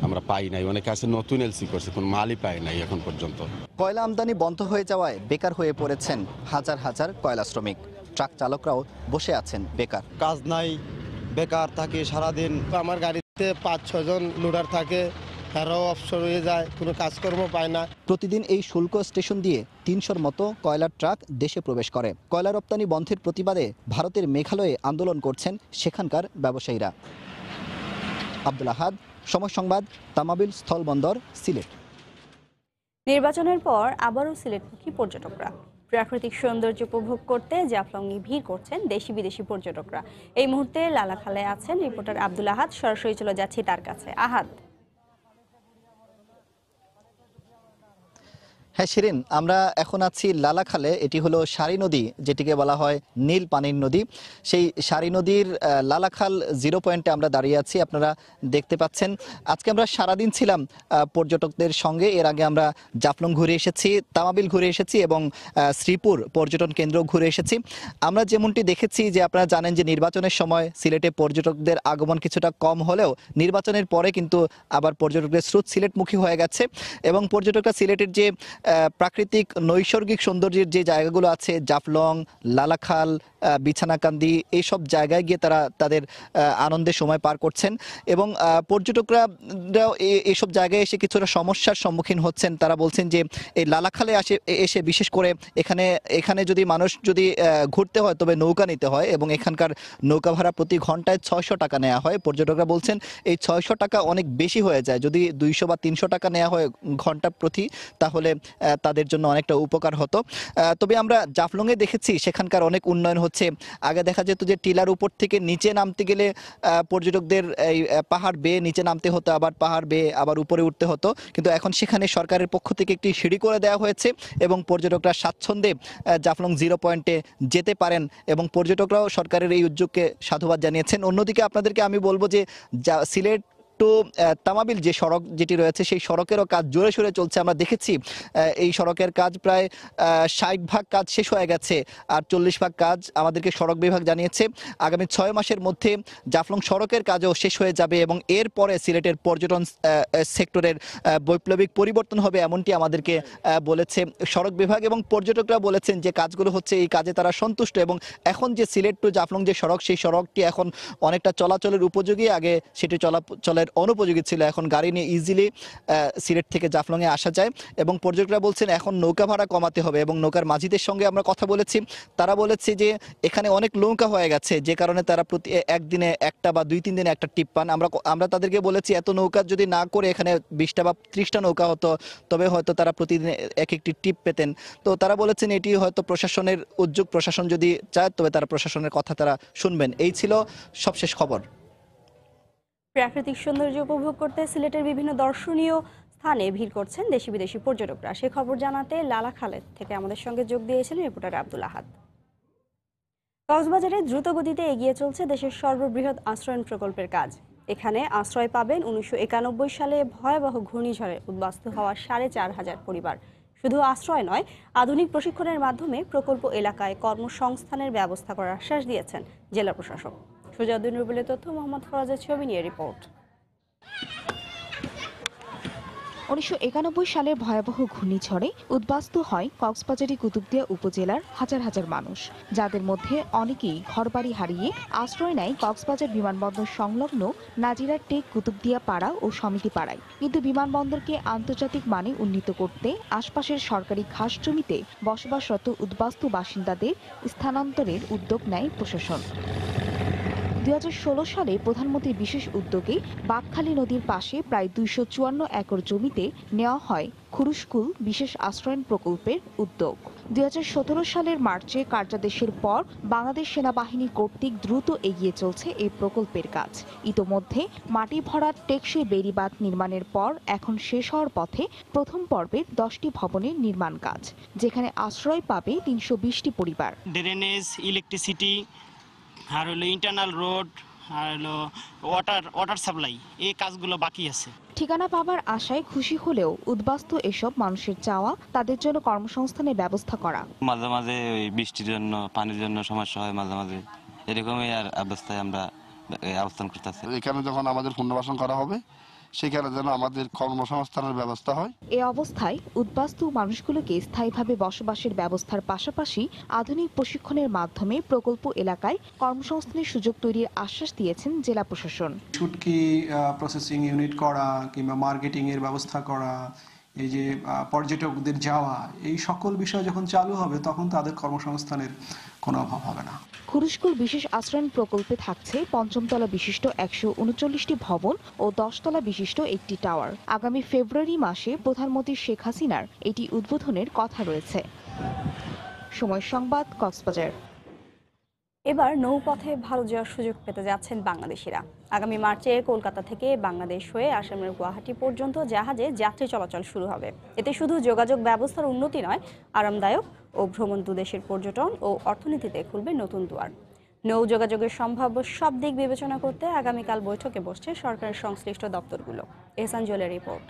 Speaker 30: আমরা পাই নাই। অনেকে আছে নতুন এলসি করছে, কোনো মালই পায় নাই এখন পর্যন্ত।
Speaker 15: কয়লা আমদানি বন্ধ হয়ে যাওয়ায় বেকার হয়ে পড়েছেন হাজার হাজার কয়লা শ্রমিক। ট্রাক চালকরাও বসে আছেন বেকার।
Speaker 31: কাজ নাই, বেকার থাকে সারাদিন। আমার গাড়িতে 5-6 জন লোডার থাকে, তারাও অবসর হয়ে যায়, কোনো কাজকর্ম পায় না।
Speaker 15: প্রতিদিন এই শুল্ক স্টেশন দিয়ে 300-র মতো কয়লার ট্রাক দেশে প্রবেশ করে। কয়লা রপ্তানি বন্ধের প্রতিবাদে ভারতের মেঘালয়ে আন্দোলন করছেন সেখানকার ব্যবসায়ীরা। আব্দুল আহাদ, সময় সংবাদ, তামাবিল স্থলবন্দর, সিলেট।
Speaker 1: নির্বাচনের পর আবারও সিলেটমুখী পর্যটকরা। প্রাকৃতিক সৌন্দর্য উপভোগ করতে জাফলংয়ে ভিড় করছেন দেশি বিদেশি পর্যটকরা। এই মুহূর্তে লালাখালে আছেন রিপোর্টার আব্দুল আহাদ। সরাসরি চলে যাচ্ছি তার কাছে। আহাদ।
Speaker 15: হ্যাঁ শিরিন, আমরা এখন আছি লালাখালে। এটি হলো সারি নদী, যেটিকে বলা হয় নীল পানির নদী। সেই সারি নদীর লালাখাল 0 পয়েন্টে আমরা দাঁড়িয়ে আছি, আপনারা দেখতে পাচ্ছেন। আজকে আমরা সারাদিন ছিলাম পর্যটকদের সঙ্গে। এর আগে আমরা জাফলং ঘুরে এসেছি, তামাবিল ঘুরে এসেছি এবং শ্রীপুর পর্যটন কেন্দ্র ঘুরে এসেছি। আমরা যেমনটি দেখেছি যে আপনারা জানেন যে নির্বাচনের সময় সিলেটে পর্যটকদের আগমন কিছুটা কম হলেও নির্বাচনের পরে কিন্তু আবার পর্যটকদের স্রোত সিলেটমুখী হয়ে গেছে। এবং পর্যটকরা সিলেটের যে প্রাকৃতিক নৈসর্গিক সৌন্দর্যের যে জায়গাগুলো আছে, জাফলং, লালাখাল বিছানাকান্দি এইসব জায়গায় গিয়ে তারা তাদের আনন্দের সময় পার করছেন এবং পর্যটকরা এইসব জায়গায় এসে কিছুটা সমস্যার সম্মুখীন হচ্ছেন। তারা বলছেন যে এই লালাখালে এসে বিশেষ করে এখানে যদি মানুষ যদি ঘুরতে হয় তবে নৌকা নিতে হয় এবং এখানকার নৌকা ভাড়া প্রতি ঘন্টায় 600 টাকা নেওয়া হয়। পর্যটকরা বলছেন এই 600 টাকা অনেক বেশি হয়ে যায়, যদি 200 বা 300 টাকা নেওয়া হয় ঘন্টা প্রতি তাহলে তাদের জন্য অনেকটা উপকার হতো। তবে আমরা জাফলংয়ে দেখেছি সেখানকার অনেক উন্নয়ন হচ্ছে। আগে দেখা যেত যে টিলার উপর থেকে নিচে নামতে গেলে পর্যটকদের এই পাহাড় বেয়ে নিচে নামতে হতো, আবার পাহাড় বেয়ে আবার উপরে উঠতে হতো, কিন্তু এখন সেখানে সরকারের পক্ষ থেকে একটি সিঁড়ি করে দেওয়া হয়েছে এবং পর্যটকরা স্বাচ্ছন্দ্যে জাফলং 0 পয়েন্টে যেতে পারেন এবং পর্যটকরাও সরকারের এই উদ্যোগকে সাধুবাদ জানিয়েছেন। অন্যদিকে আপনাদেরকে আমি বলবো যে সিলেট টু তামাবিল যে সড়ক যেটি রয়েছে সেই সড়কেরও কাজ জোরে সোরে চলছে। আমরা দেখেছি এই সড়কের কাজ প্রায় 60% কাজ শেষ হয়ে গেছে, আর 40% কাজ আমাদেরকে সড়ক বিভাগ জানিয়েছে আগামী 6 মাসের মধ্যে জাফলং সড়কের কাজও শেষ হয়ে যাবে এবং এরপরে সিলেটের পর্যটন সেক্টরের বৈপ্লবিক পরিবর্তন হবে, এমনটি আমাদেরকে বলেছে সড়ক বিভাগ। এবং পর্যটকরা বলেছেন যে কাজগুলো হচ্ছে এই কাজে তারা সন্তুষ্ট এবং এখন যে সিলেট টু জাফলং যে সড়ক সেই সড়কটি এখন অনেকটা চলাচলের উপযোগী, আগে সেটি চলাচলের অনুপযোগী ছিল, এখন গাড়ি নিয়ে ইজিলি সিলেট থেকে জাফলংয়ে আসা যায়। এবং পর্যটকরা বলছেন এখন নৌকা ভাড়া কমাতে হবে এবং নৌকার মাঝিদের সঙ্গে আমরা কথা বলেছি, তারা বলেছে যে এখানে অনেক নৌকা হয়ে গেছে যে কারণে তারা প্রতি একদিনে একটা বা 2-3 দিনে একটা টিপ পান। আমরা তাদেরকে বলেছি এত নৌকা যদি না করে এখানে 20টা বা 30টা নৌকা হতো তবে হয়তো তারা প্রতিদিন একটি টিপ পেতেন। তো তারা বলেছেন এটি হয়তো প্রশাসনের উদ্যোগ, প্রশাসন যদি চায় তবে তারা প্রশাসনের কথা তারা শুনবেন। এই ছিল সবশেষ খবর।
Speaker 1: প্রাকৃতিক সৌন্দর্য উপভোগ করতে সিলেটের বিভিন্ন দর্শনীয় স্থানে ভিড় করছেন দেশি বিদেশি পর্যটকরা। সে খবর জানাতে লালাখালে থেকে আমাদের সঙ্গে যোগ দিয়েছিলেন রিপোর্টার আব্দুল আহাদ। কক্সবাজারে দ্রুত গতিতে এগিয়ে চলছে দেশের সর্ববৃহৎ আশ্রয়ণ প্রকল্পের কাজ। এখানে আশ্রয় পাবেন 1991 সালে ভয়াবহ ঘূর্ণিঝড়ে উদ্বাস্তু হওয়া 4500 পরিবার। শুধু আশ্রয় নয়, আধুনিক প্রশিক্ষণের মাধ্যমে প্রকল্প এলাকায় কর্মসংস্থানের ব্যবস্থা করার আশ্বাস দিয়েছেন জেলা প্রশাসক। সুজাউদ্দিন রুবেলের তথ্য, মোহাম্মদ ফরাজের ছবি নিয়ে রিপোর্ট।
Speaker 2: 1991 সালে ভয়াবহ ঘূর্ণিঝড়ে উদ্বাস্তু হয় কক্সবাজারি কুতুবদিয়া উপজেলার হাজার হাজার মানুষ, যাদের মধ্যে অনেকেই ঘরবাড়ি হারিয়ে আশ্রয় নেয় কক্সবাজার বিমানবন্দর সংলগ্ন নাজিরার টেক কুতুবদিয়া পাড়া ও সমিতি পাড়ায়। কিন্তু বিমানবন্দরকে আন্তর্জাতিক মানে উন্নীত করতে আশপাশের সরকারি খাস জমিতে বসবাসরত উদ্বাস্তু বাসিন্দাদের স্থানান্তরের উদ্যোগ নেয় প্রশাসন। 2016 সালে প্রধানমন্ত্রীর বিশেষ উদ্যোগে বাঁকখালী নদীর পাশে প্রায় 254 একর জমিতে নেওয়া হয় খুরুশকুল বিশেষ আশ্রয়ণ প্রকল্পের উদ্যোগ। 2017 সালের মার্চে কার্যাদেশের পর বাংলাদেশ সেনাবাহিনী কর্তৃক দ্রুত এগিয়ে চলছে এই প্রকল্পের কাজ। ইতোমধ্যে মাটি ভরা টেকসই বেড়িবাঁধ নির্মাণের পর এখন শেষ হওয়ার পথে প্রথম পর্বের 10টি ভবনের নির্মাণ কাজ, যেখানে আশ্রয় পাবে 320টি পরিবার।
Speaker 3: ড্রেনেজ, ইলেকট্রিসিটি, আর হলো ইন্টারনাল রোড, আর হলো ওয়াটার সাপ্লাই, এই কাজগুলো বাকি আছে।
Speaker 2: ঠিকানা পাবার আশায় খুশি হলেও উদ্বাস্তু এসব মানুষের চাওয়া তাদের জন্য কর্মসংস্থানের ব্যবস্থা করা।
Speaker 4: মাঝে মাঝে বৃষ্টির জন্য, পানির জন্য সমস্যা হয়, মাঝে মাঝে এরকমই আর অবস্থায় আমরা অবস্থান করতেছি।
Speaker 18: এখানে যখন আমাদের পুনর্বাসন করা হবে সেখানে যেন আমাদের কর্মসংস্থানের ব্যবস্থা হয়।
Speaker 2: এই অবস্থায় উদ্বাস্তু মানুষগুলোকে স্থায়ীভাবে বসবাসের ব্যবস্থার পাশাপাশি আধুনিক প্রশিক্ষণের মাধ্যমে প্রকল্প এলাকায় কর্মসংস্থানের সুযোগ তৈরির আশ্বাস দিয়েছেন জেলা প্রশাসন।
Speaker 19: শুটকি প্রসেসিং ইউনিট করা কিংবা মার্কেটিং এর ব্যবস্থা করা, এই যে পর্যটকদের যাওয়া, এই সকল বিষয় যখন চালু হবে তখন তাদের কর্মসংস্থানের কোনো অভাব হবে না।
Speaker 2: খুরুশকুল বিশেষ আশ্রয়ণ প্রকল্পে থাকছে 5ম তলা বিশিষ্ট 139টি ভবন ও 10 তলা বিশিষ্ট একটি টাওয়ার। আগামী ফেব্রুয়ারি মাসে প্রধানমন্ত্রী শেখ হাসিনার এটি উদ্বোধনের কথা রয়েছে। সময় সংবাদ, কক্সবাজার।
Speaker 1: এবার নৌপথে ভারত যাওয়ার সুযোগ পেতে যাচ্ছেন বাংলাদেশিরা। আগামী মার্চে কলকাতা থেকে বাংলাদেশ হয়ে আসামের গুয়াহাটি পর্যন্ত জাহাজে যাত্রী চলাচল শুরু হবে। এতে শুধু যোগাযোগ ব্যবস্থার উন্নতি নয়, আরামদায়ক ও ভ্রমণ দুদেশের পর্যটন ও অর্থনীতিতে খুলবে নতুন দুয়ার। নৌ যোগাযোগের সম্ভাব্য সব দিক বিবেচনা করতে আগামীকাল বৈঠকে বসছে সরকারের সংশ্লিষ্ট দপ্তরগুলো। এহসান জুয়েলের রিপোর্ট।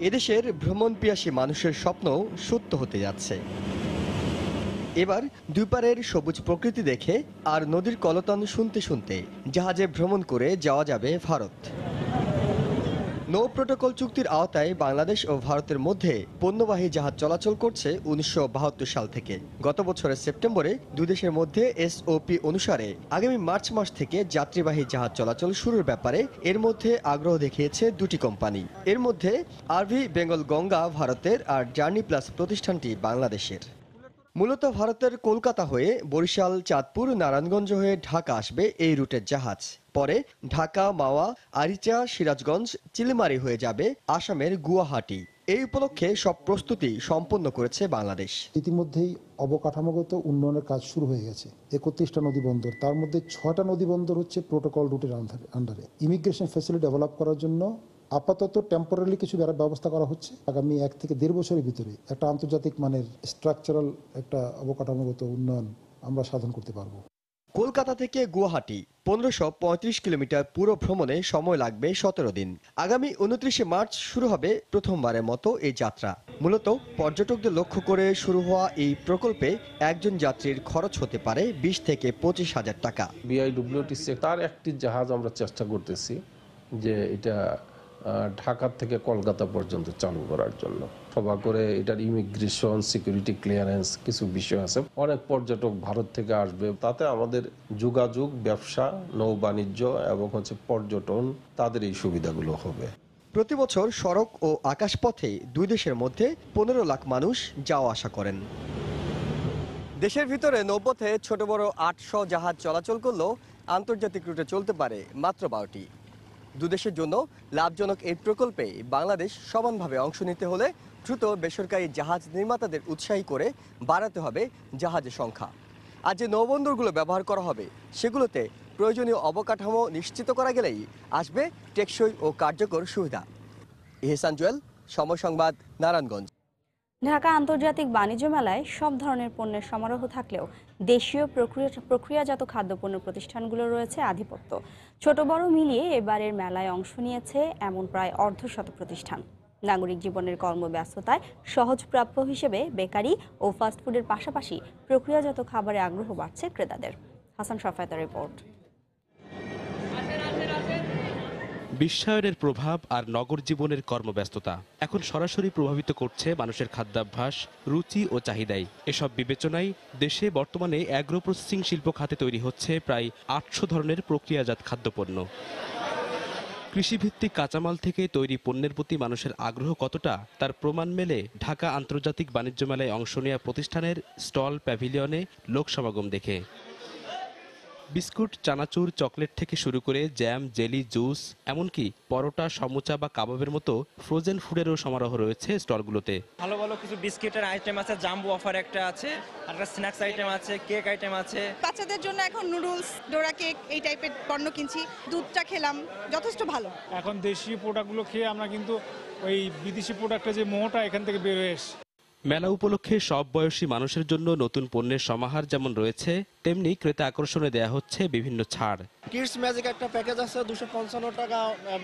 Speaker 20: এদেশের ভ্রমণ পিয়াসী মানুষের স্বপ্ন সত্য হতে যাচ্ছে। এবার দুই পারের সবুজ প্রকৃতি দেখে আর নদীর কলতান শুনতে শুনতে জাহাজে ভ্রমণ করে যাওয়া যাবে ভারত। নৌ প্রোটোকল চুক্তির আওতায় বাংলাদেশ ও ভারতের মধ্যে পণ্যবাহী জাহাজ চলাচল করছে 1972 সাল থেকে। গত বছরের সেপ্টেম্বরে দুই দেশের মধ্যে এসওপি অনুসারে আগামী মার্চ মাস থেকে যাত্রীবাহী জাহাজ চলাচল শুরুর ব্যাপারে এর মধ্যে আগ্রহ দেখিয়েছে দুটি কোম্পানি। এর মধ্যে আরভি বেঙ্গল গঙ্গা ভারতের আর জার্নি প্লাস প্রতিষ্ঠানটি বাংলাদেশের। মূলত ভারতের কলকাতা হয়ে বরিশাল, চাঁদপুর, নারায়ণগঞ্জ হয়ে ঢাকা আসবে এই রুটের জাহাজ। পরে ঢাকা, মাওয়া, আরিচা, সিরাজগঞ্জ, চিলমারি হয়ে যাবে আসামের গুয়াহাটি। এই উপলক্ষে সব প্রস্তুতি সম্পন্ন করেছে বাংলাদেশ।
Speaker 5: ইতিমধ্যেই অবকাঠামোগত উন্নয়নের কাজ শুরু হয়ে গেছে। 31টা নদী বন্দর, তার মধ্যে 6টা নদী বন্দর হচ্ছে প্রোটোকল রুটের আন্ডারে। ইমিগ্রেশন ফ্যাসিলিটি ডেভেলপ করার জন্য আপাতত টেম্পোরারি কিছু ব্যবস্থা করা হচ্ছে। আগামী 1 থেকে 1.5 বছরের ভিতরে একটা আন্তর্জাতিক মানের স্ট্রাকচারাল একটা অবকাঠামোগত উন্নয়ন আমরা সাধন করতে পারবো।
Speaker 20: কলকাতা থেকে গুয়াহাটি 1535 কিলোমিটার পুরো ভ্রমণে সময় লাগবে 17 দিন। আগামী 29শে মার্চ শুরু হবে প্রথমবারের মতো এই যাত্রা। মূলত পর্যটকদের লক্ষ্য করে শুরু হওয়া এই প্রকল্পে একজন যাত্রীর খরচ হতে পারে 20 থেকে 25,000 টাকা।
Speaker 6: বিআইডব্লিউটিসি তার একটি জাহাজ আমরা চেষ্টা করতেছি যে এটা ঢাকা থেকে কলকাতা পর্যন্ত চালু করার জন্য। সভা করে এটার ইমিগ্রেশন, সিকিউরিটি ক্লিয়ারেন্স কিছু বিষয় আছে। অনেক পর্যটক ভারত থেকে আসবে, তাতে আমাদের যোগাযোগ, ব্যবসা, নৌ বাণিজ্য এবং পর্যটন তাদের এই সুবিধাগুলো হবে।
Speaker 20: প্রতি বছর সড়ক ও আকাশপথে দুই দেশের মধ্যে 15 লাখ মানুষ যাওয়া আসা করেন। দেশের ভিতরে নৌপথে ছোট বড় 800 জাহাজ চলাচল করলেও আন্তর্জাতিক রুটে চলতে পারে মাত্র 12টি। দুদেশের জন্য লাভজনক এই প্রকল্পে বাংলাদেশ সমানভাবে অংশ নিতে হলে দ্রুত বেসরকারি জাহাজ নির্মাতাদের উৎসাহী করে বাড়াতে হবে জাহাজের সংখ্যা। আর যে নৌবন্দরগুলো ব্যবহার করা হবে সেগুলোতে প্রয়োজনীয় অবকাঠামো নিশ্চিত করা গেলেই আসবে টেকসই ও কার্যকর সুবিধা। ইহসান জুয়েল, সময় সংবাদ, নারায়ণগঞ্জ।
Speaker 1: ঢাকা আন্তর্জাতিক বাণিজ্য মেলায় সব ধরনের পণ্যের সমারোহ থাকলেও দেশীয় প্রক্রিয়াজাত খাদ্যপণ্য প্রতিষ্ঠানগুলো রয়েছে আধিপত্য। ছোট বড় মিলিয়ে এবারের মেলায় অংশ নিয়েছে এমন প্রায় অর্ধশত প্রতিষ্ঠান। নাগরিক জীবনের কর্মব্যস্ততায় সহজপ্রাপ্য হিসেবে বেকারি ও ফাস্টফুডের পাশাপাশি প্রক্রিয়াজাত খাবারে আগ্রহ বাড়ছে ক্রেতাদের। হাসান শাফায়েতের রিপোর্ট।
Speaker 7: বিশ্বায়নের প্রভাব আর নগর জীবনের কর্মব্যস্ততা এখন সরাসরি প্রভাবিত করছে মানুষের খাদ্যাভ্যাস, রুচি ও চাহিদাই। এসব বিবেচনায় দেশে বর্তমানে অ্যাগ্রো প্রসেসিং শিল্প খাতে তৈরি হচ্ছে প্রায় 800 ধরনের প্রক্রিয়াজাত খাদ্যপণ্য। কৃষিভিত্তিক কাঁচামাল থেকে তৈরি পণ্যের প্রতি মানুষের আগ্রহ কতটা তার প্রমাণ মেলে ঢাকা আন্তর্জাতিক বাণিজ্য মেলায় অংশ নেওয়া প্রতিষ্ঠানের স্টল, প্যাভিলিয়নে লোক সমাগম দেখে। বিস্কুট, চানাচুর, চকলেট থেকে শুরু করে জ্যাম, জেলি, জুস, এমনকি পরোটা, সমুচা বা কাবাবের মতো ফ্রোজেন ফুডেরও সমারোহ রয়েছে স্টলগুলোতে।
Speaker 8: ভালো ভালো কিছু বিস্কিটের আইটেম আছে, জাম্বো অফার একটা আছে, আর একটা স্ন্যাক্স আইটেম আছে, কেক আইটেম আছে।
Speaker 17: বাচ্চাদের জন্য এখন নুডলস, ডোরা কেক এই টাইপের পণ্য কিনছি। দুধটা খেলাম, যথেষ্ট ভালো।
Speaker 21: এখন দেশীয় প্রোডাক্টগুলো খেয়ে আমরা কিন্তু ওই বিদেশি প্রোডাক্টের যে মোহটা এখান থেকে বের হয়ে এসেছে।
Speaker 7: মেলা উপলক্ষে সব বয়সী মানুষের জন্য নতুন পণ্যের সমাহার যেমন রয়েছে, তেমনি ক্রেতা আকর্ষণে দেয়া হচ্ছে বিভিন্ন ছাড়।
Speaker 31: কিডস ম্যাজিক একটা প্যাকেজ আছে 255 টাকা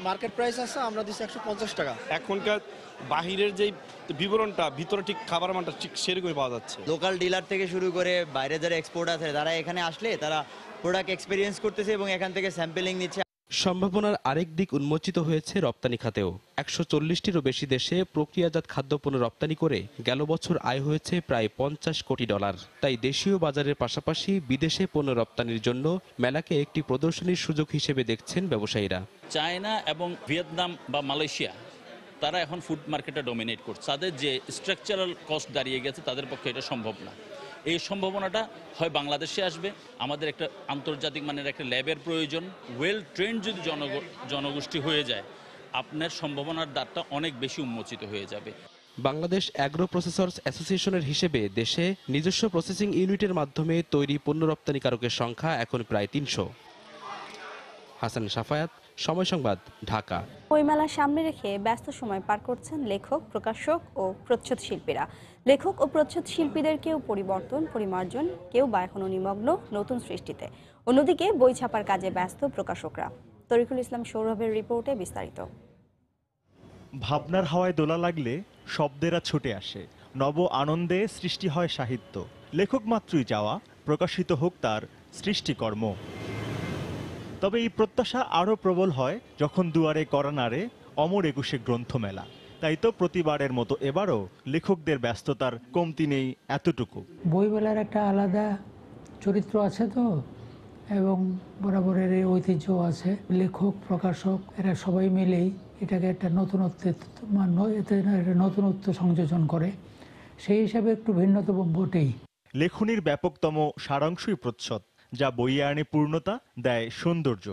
Speaker 31: মার্কেট প্রাইস আছে, আমরা দিচ্ছি 150 টাকা।
Speaker 22: এখনকার বাহিরের যে বিবরণটা ভিতরে ঠিক খাবার মানটা ঠিক সেরকমই পাওয়া যাচ্ছে।
Speaker 23: লোকাল ডিলার থেকে শুরু করে বাইরে যারা এক্সপোর্ট আছে তারা এখানে আসলে তারা প্রোডাক্ট এক্সপেরিয়েন্স করতেছে এবং এখান থেকে স্যাম্পলিং নিচ্ছে।
Speaker 7: সম্ভাবনার আরেক দিক উন্মোচিত হয়েছে রপ্তানি খাতেও। 140টিরও বেশি দেশে প্রক্রিয়াজাত খাদ্যপণ্য রপ্তানি করে গেল বছর আয় হয়েছে প্রায় $50 কোটি। তাই দেশীয় বাজারের পাশাপাশি বিদেশে পণ্য রপ্তানির জন্য মেলাকে একটি প্রদর্শনীর সুযোগ হিসেবে দেখছেন ব্যবসায়ীরা।
Speaker 24: চায়না এবং ভিয়েতনাম বা মালয়েশিয়া তারা এখন ফুড মার্কেটে ডমিনেট করছে। তাদের যে স্ট্রাকচারাল কস্ট দাঁড়িয়ে গেছে তাদের পক্ষে এটা সম্ভব না। এই সম্ভাবনাটা হয় বাংলাদেশে আসবে, আমাদের একটা আন্তর্জাতিক মানের একটা ল্যাবের প্রয়োজন। ওয়েল ট্রেন্ড যদি জনগোষ্ঠী হয়ে যায়, আপনার সম্ভাবনার দ্বারটা অনেক বেশি উন্মোচিত হয়ে যাবে।
Speaker 7: বাংলাদেশ অ্যাগ্রো প্রসেসর্স অ্যাসোসিয়েশনের হিসেবে দেশে নিজস্ব প্রসেসিং ইউনিটের মাধ্যমে তৈরি পণ্য রপ্তানিকারকের সংখ্যা এখন প্রায় 300। হাসান শাফায়াত, সময় সংবাদ, ঢাকা।
Speaker 1: ওই মেলার সামনে রেখে ব্যস্ত সময় পার করছেন লেখক, প্রকাশক ও প্রচ্ছদ শিল্পীরা। লেখক ও প্রচ্ছদ শিল্পীদের কেউ পরিবর্তন, পরিমার্জন, কেউ বা এখনো নিমগ্ন নতুন সৃষ্টিতে। অন্যদিকে বই ছাপার কাজে ব্যস্ত প্রকাশকরা। তরিকুল ইসলাম সৌরভের রিপোর্টে বিস্তারিত।
Speaker 25: ভাবনার হাওয়ায় দোলা লাগলে শব্দেরা ছুটে আসে, নব আনন্দে সৃষ্টি হয় সাহিত্য। লেখক মাত্রই চাওয়া প্রকাশিত হোক তার সৃষ্টিকর্ম। তবে এই প্রত্যাশা আরও প্রবল হয় যখন দুয়ারে কড়া নাড়ে অমর একুশে গ্রন্থমেলা। তাই তো প্রতিবারের মতো এবারও লেখকদের ব্যস্ততার কমতি নেই এতটুকু।
Speaker 9: বইমেলার একটা আলাদা চরিত্র আছে তো, এবং বরাবরের এই ঐতিহ্য আছে। লেখক প্রকাশক এরা সবাই মিলেই এটাকে একটা নতুনত্ব সংযোজন করে, সেই হিসাবে একটু ভিন্নতম বটেই।
Speaker 25: লেখনীর ব্যাপকতম সারাংশই প্রচ্ছদ, যা বইয়ে আনে পূর্ণতা, দেয় সৌন্দর্য।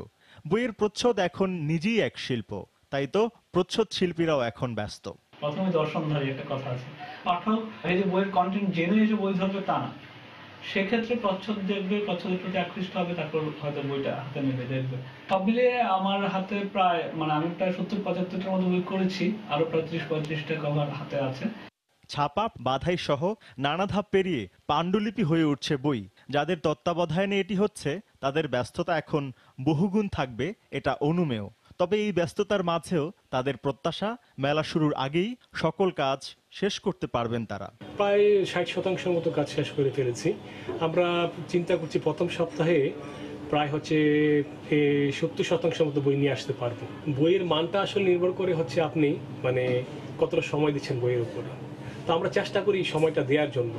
Speaker 25: বইয়ের প্রচ্ছদ এখন নিজেই এক শিল্প, তাই তো প্রচ্ছদ শিল্পীরাও এখন ব্যস্ত।
Speaker 10: প্রথমে দর্শনধারী একটা কথা আছে, পাঠক এই যে বইয়ের কন্টেন্ট জেনে এসে বই ধরবে তা না, সেক্ষেত্রে প্রচ্ছদ দেখবে, প্রচ্ছদের প্রতি আকৃষ্ট হবে, তারপর হয়তো বইটা হাতে নেবে দেখবে। সব মিলিয়ে আমার হাতে প্রায় আমি প্রায় 70-75টার মতো বই করেছি, আরো প্রায় 30-35টা কভার হাতে আছে।
Speaker 25: ছাপা, বাধাই সহ নানা ধাপ পেরিয়ে পাণ্ডুলিপি হয়ে উঠছে বই। যাদের তত্ত্বাবধানে এটি হচ্ছে তাদের ব্যস্ততা এখন বহুগুণ থাকবে, এটা অনুমেয়। তবে এই ব্যস্ততার মাঝেও তাদের প্রত্যাশা, মেলা শুরুর আগেই সকল কাজ শেষ করতে পারবেন তারা।
Speaker 11: প্রায় 60% মতো কাজ শেষ করে ফেলেছি। আমরা চিন্তা করছি প্রথম সপ্তাহে প্রায় 70% মতো বই নিয়ে আসতে পারবো। বইয়ের মানটা আসলে নির্ভর করে আপনি কতটা সময় দিচ্ছেন বইয়ের উপরে। তো আমরা চেষ্টা করি সময়টা দেওয়ার জন্য।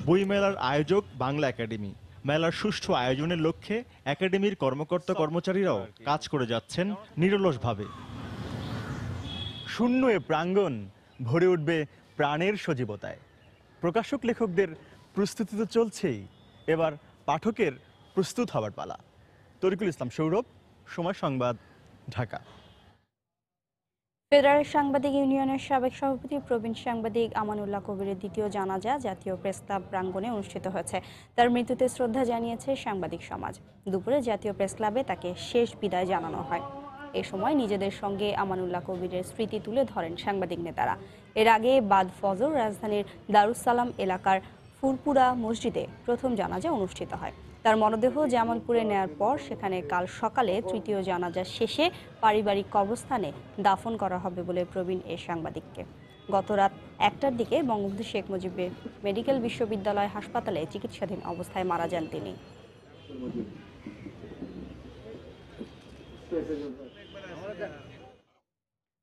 Speaker 25: বই মেলার আয়োজক বাংলা একাডেমি। মেলার সুষ্ঠু আয়োজনের লক্ষ্যে একাডেমির কর্মকর্তা কর্মচারীরাও কাজ করে যাচ্ছেন নিরলসভাবে। শূন্য এ প্রাঙ্গণ ভরে উঠবে প্রাণের সজীবতায়। প্রকাশক লেখকদের প্রস্তুতি তো চলছেই, এবার পাঠকের প্রস্তুত হবার পালা। তরিকুল ইসলাম সৌরভ, সময় সংবাদ, ঢাকা।
Speaker 1: ফেডারেল সাংবাদিক ইউনিয়নের সাবেক সভাপতি প্রবীণ সাংবাদিক আমানুল্লাহ কবিরের দ্বিতীয় জানাজা জাতীয় প্রেস ক্লাব প্রাঙ্গণে অনুষ্ঠিত হয়েছে। তার মৃত্যুতে শ্রদ্ধা জানিয়েছে সাংবাদিক সমাজ। দুপুরে জাতীয় প্রেস ক্লাবে তাকে শেষ বিদায় জানানো হয়। এ সময় নিজেদের সঙ্গে আমানুল্লাহ কবিরের স্মৃতি তুলে ধরেন সাংবাদিক নেতারা। এর আগে বাদ ফজর রাজধানীর দারুসালাম এলাকার ফুলপুরা মসজিদে প্রথম জানাজা অনুষ্ঠিত হয়। তার মরদেহ জামালপুরে নেয়ার পর সেখানে কাল সকালে তৃতীয় জানাজা শেষে পারিবারিক কবরস্থানে দাফন করা হবে বলে প্রবীণ এ সাংবাদিককে। গত রাত 1টার দিকে বঙ্গবন্ধু শেখ মুজিব মেডিকেল বিশ্ববিদ্যালয় হাসপাতালে চিকিৎসাধীন অবস্থায় মারা যান তিনি।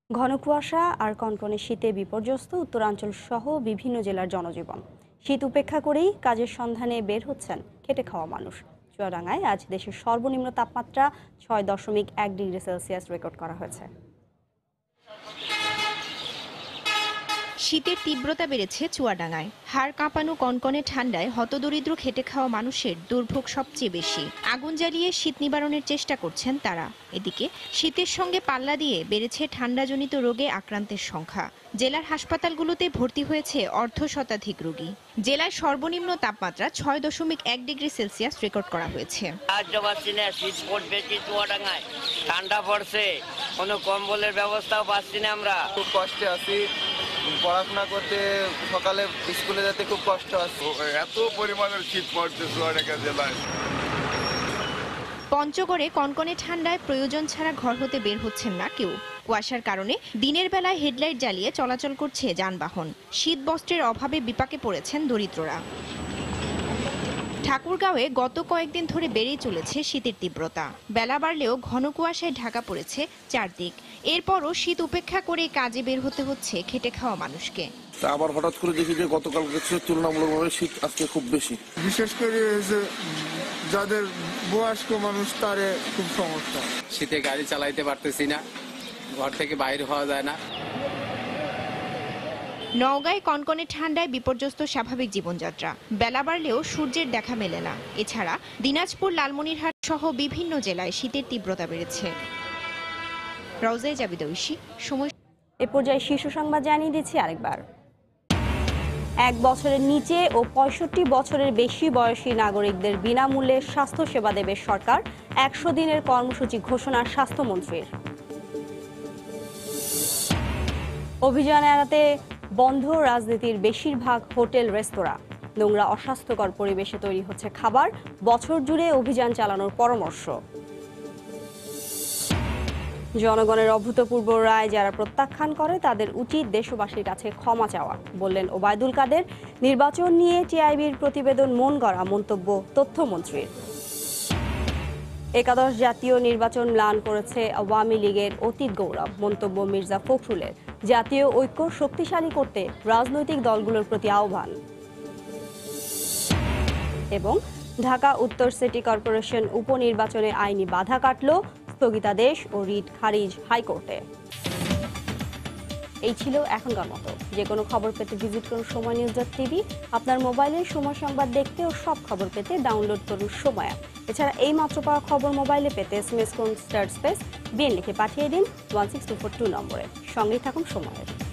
Speaker 1: ঘন কুয়াশা আর কনকনে শীতে বিপর্যস্ত উত্তরাঞ্চল সহ বিভিন্ন জেলার জনজীবন। শীত উপেক্ষা করেই কাজের সন্ধানে বের হচ্ছেন খেটে খাওয়া মানুষ। চুয়াডাঙ্গায় আজ দেশের সর্বনিম্ন তাপমাত্রা 6.1 ডিগ্রি সেলসিয়াস রেকর্ড করা হয়েছে।
Speaker 12: শীতের তীব্রতা বেড়েছে চুয়াডাঙ্গায়। হাড় কাঁপানো কনকনে ঠান্ডায় হতদরিদ্র খেটে খাওয়া মানুষের দুর্ভোগ সবচেয়ে বেশি। আগুন জ্বালিয়ে শীত নিবারণের চেষ্টা করছেন তারা। এদিকে শীতের সঙ্গে পাল্লা দিয়ে বেড়েছে ঠান্ডাজনিত রোগে আক্রান্তের সংখ্যা। জেলার হাসপাতালগুলোতে ভর্তি হয়েছে অর্ধশতাধিক রোগী। জেলায় সর্বনিম্ন তাপমাত্রা 6.1 ডিগ্রি সেলসিয়াস রেকর্ড করা হয়েছে।
Speaker 13: শীত পড়বে কি চুয়াডাঙ্গায়, ঠান্ডা পড়ছে, কোনো কম্বলের ব্যবস্থাও পাচ্ছি না। আমরা
Speaker 14: খুব কষ্টে আছি, পড়াশোনা করতে সকালে স্কুলে যেতে খুব কষ্ট আছে।
Speaker 16: এত পরিমাণের শীত পড়ছে চুয়াডাঙ্গা জেলায়।
Speaker 12: পঞ্চগড়ে কনকনে ঠান্ডায় প্রয়োজন ছাড়া ঘর হতে বের হচ্ছেন না কেউ। কুয়াশার কারণে দিনের বেলায় হেডলাইট জ্বালিয়ে চলাচল করছে যানবাহন। শীত বস্ত্রের অভাবে বিপাকে পড়েছেন দরিদ্ররা। ঠাকুরগাঁওয়ে গত কয়েকদিন ধরে বেড়েই চলেছে শীতের তীব্রতা। বেলা বাড়লেও ঘন কুয়াশায় ঢাকা পড়েছে চারদিক। এরপরও শীত উপেক্ষা করে কাজে বের হতে হচ্ছে খেটে খাওয়া মানুষকে।
Speaker 16: আবার হঠাৎ করে দেখি যে গতকাল তুলনামূলকভাবে শীত আজকে খুব বেশি।
Speaker 14: বিশেষ করে যাদের বয়স্ক মানুষ তারে খুব সমস্যা।
Speaker 26: শীতে গাড়ি চালাইতে পারতেছি না, ঘর থেকে বাইরে হওয়া যায় না।
Speaker 12: নওগাঁয় কনকনে ঠান্ডায় বিপর্যস্ত স্বাভাবিক জীবনযাত্রা। বেলা বাড়লেও সূর্যের দেখা মেলে না। এছাড়া দিনাজপুর, লালমনিরহাট সহ বিভিন্ন জেলায় শীতের তীব্রতা বেড়েছে। রওজায়ে জাবিদ ঐশী, সময়।
Speaker 1: এ পর্যায়ে শীর্ষ সংবাদ জানিয়ে দিচ্ছি আরেকবার। 1 বছরের নিচে ও 65 বছরের বেশি বয়সী নাগরিকদের বিনামূল্যে স্বাস্থ্য সেবা দেবে সরকার। 100 দিনের কর্মসূচি ঘোষণা স্বাস্থ্যমন্ত্রীর। অভিযান এড়াতে বন্ধ রাজনীতির বেশিরভাগ হোটেল, রেস্তোরাঁ। নোংরা, অস্বাস্থ্যকর পরিবেশে তৈরি হচ্ছে খাবার। বছর জুড়ে অভিযান চালানোর পরামর্শ। জনগণের অভূতপূর্ব রায় যারা প্রত্যাখ্যান করে তাদের উচিত দেশবাসীর কাছে ক্ষমা চাওয়া, বললেন ওবায়দুল কাদের। নির্বাচন নিয়ে টিআইবির প্রতিবেদন মন গড়া মন্তব্য তথ্যমন্ত্রীর। একাদশ জাতীয় নির্বাচন ম্লান করেছে আওয়ামী লীগের অতীত গৌরব, মন্তব্য মির্জা ফখরুলের। জাতীয় ঐক্য শক্তিশালী করতে রাজনৈতিক দলগুলোর প্রতি আহ্বান। এবং ঢাকা উত্তর সিটি কর্পোরেশন উপনির্বাচনে আইনি বাধা কাটল, স্থগিতাদেশ ও রিট খারিজ হাইকোর্টে। এই ছিল এখনকার মতো। যে কোনো খবর পেতে ভিজিট করুন সময়.নিউজ.টিভি। আপনার মোবাইলে সময় সংবাদ দেখতে ও সব খবর পেতে ডাউনলোড করুন সময় অ্যাপ। এছাড়া এই মাত্র পাওয়া খবর মোবাইলে পেতে SMS করুন *বিএন লিখে পাঠিয়ে দিন 16242 নম্বরে। সঙ্গেই থাকুন সময়ের।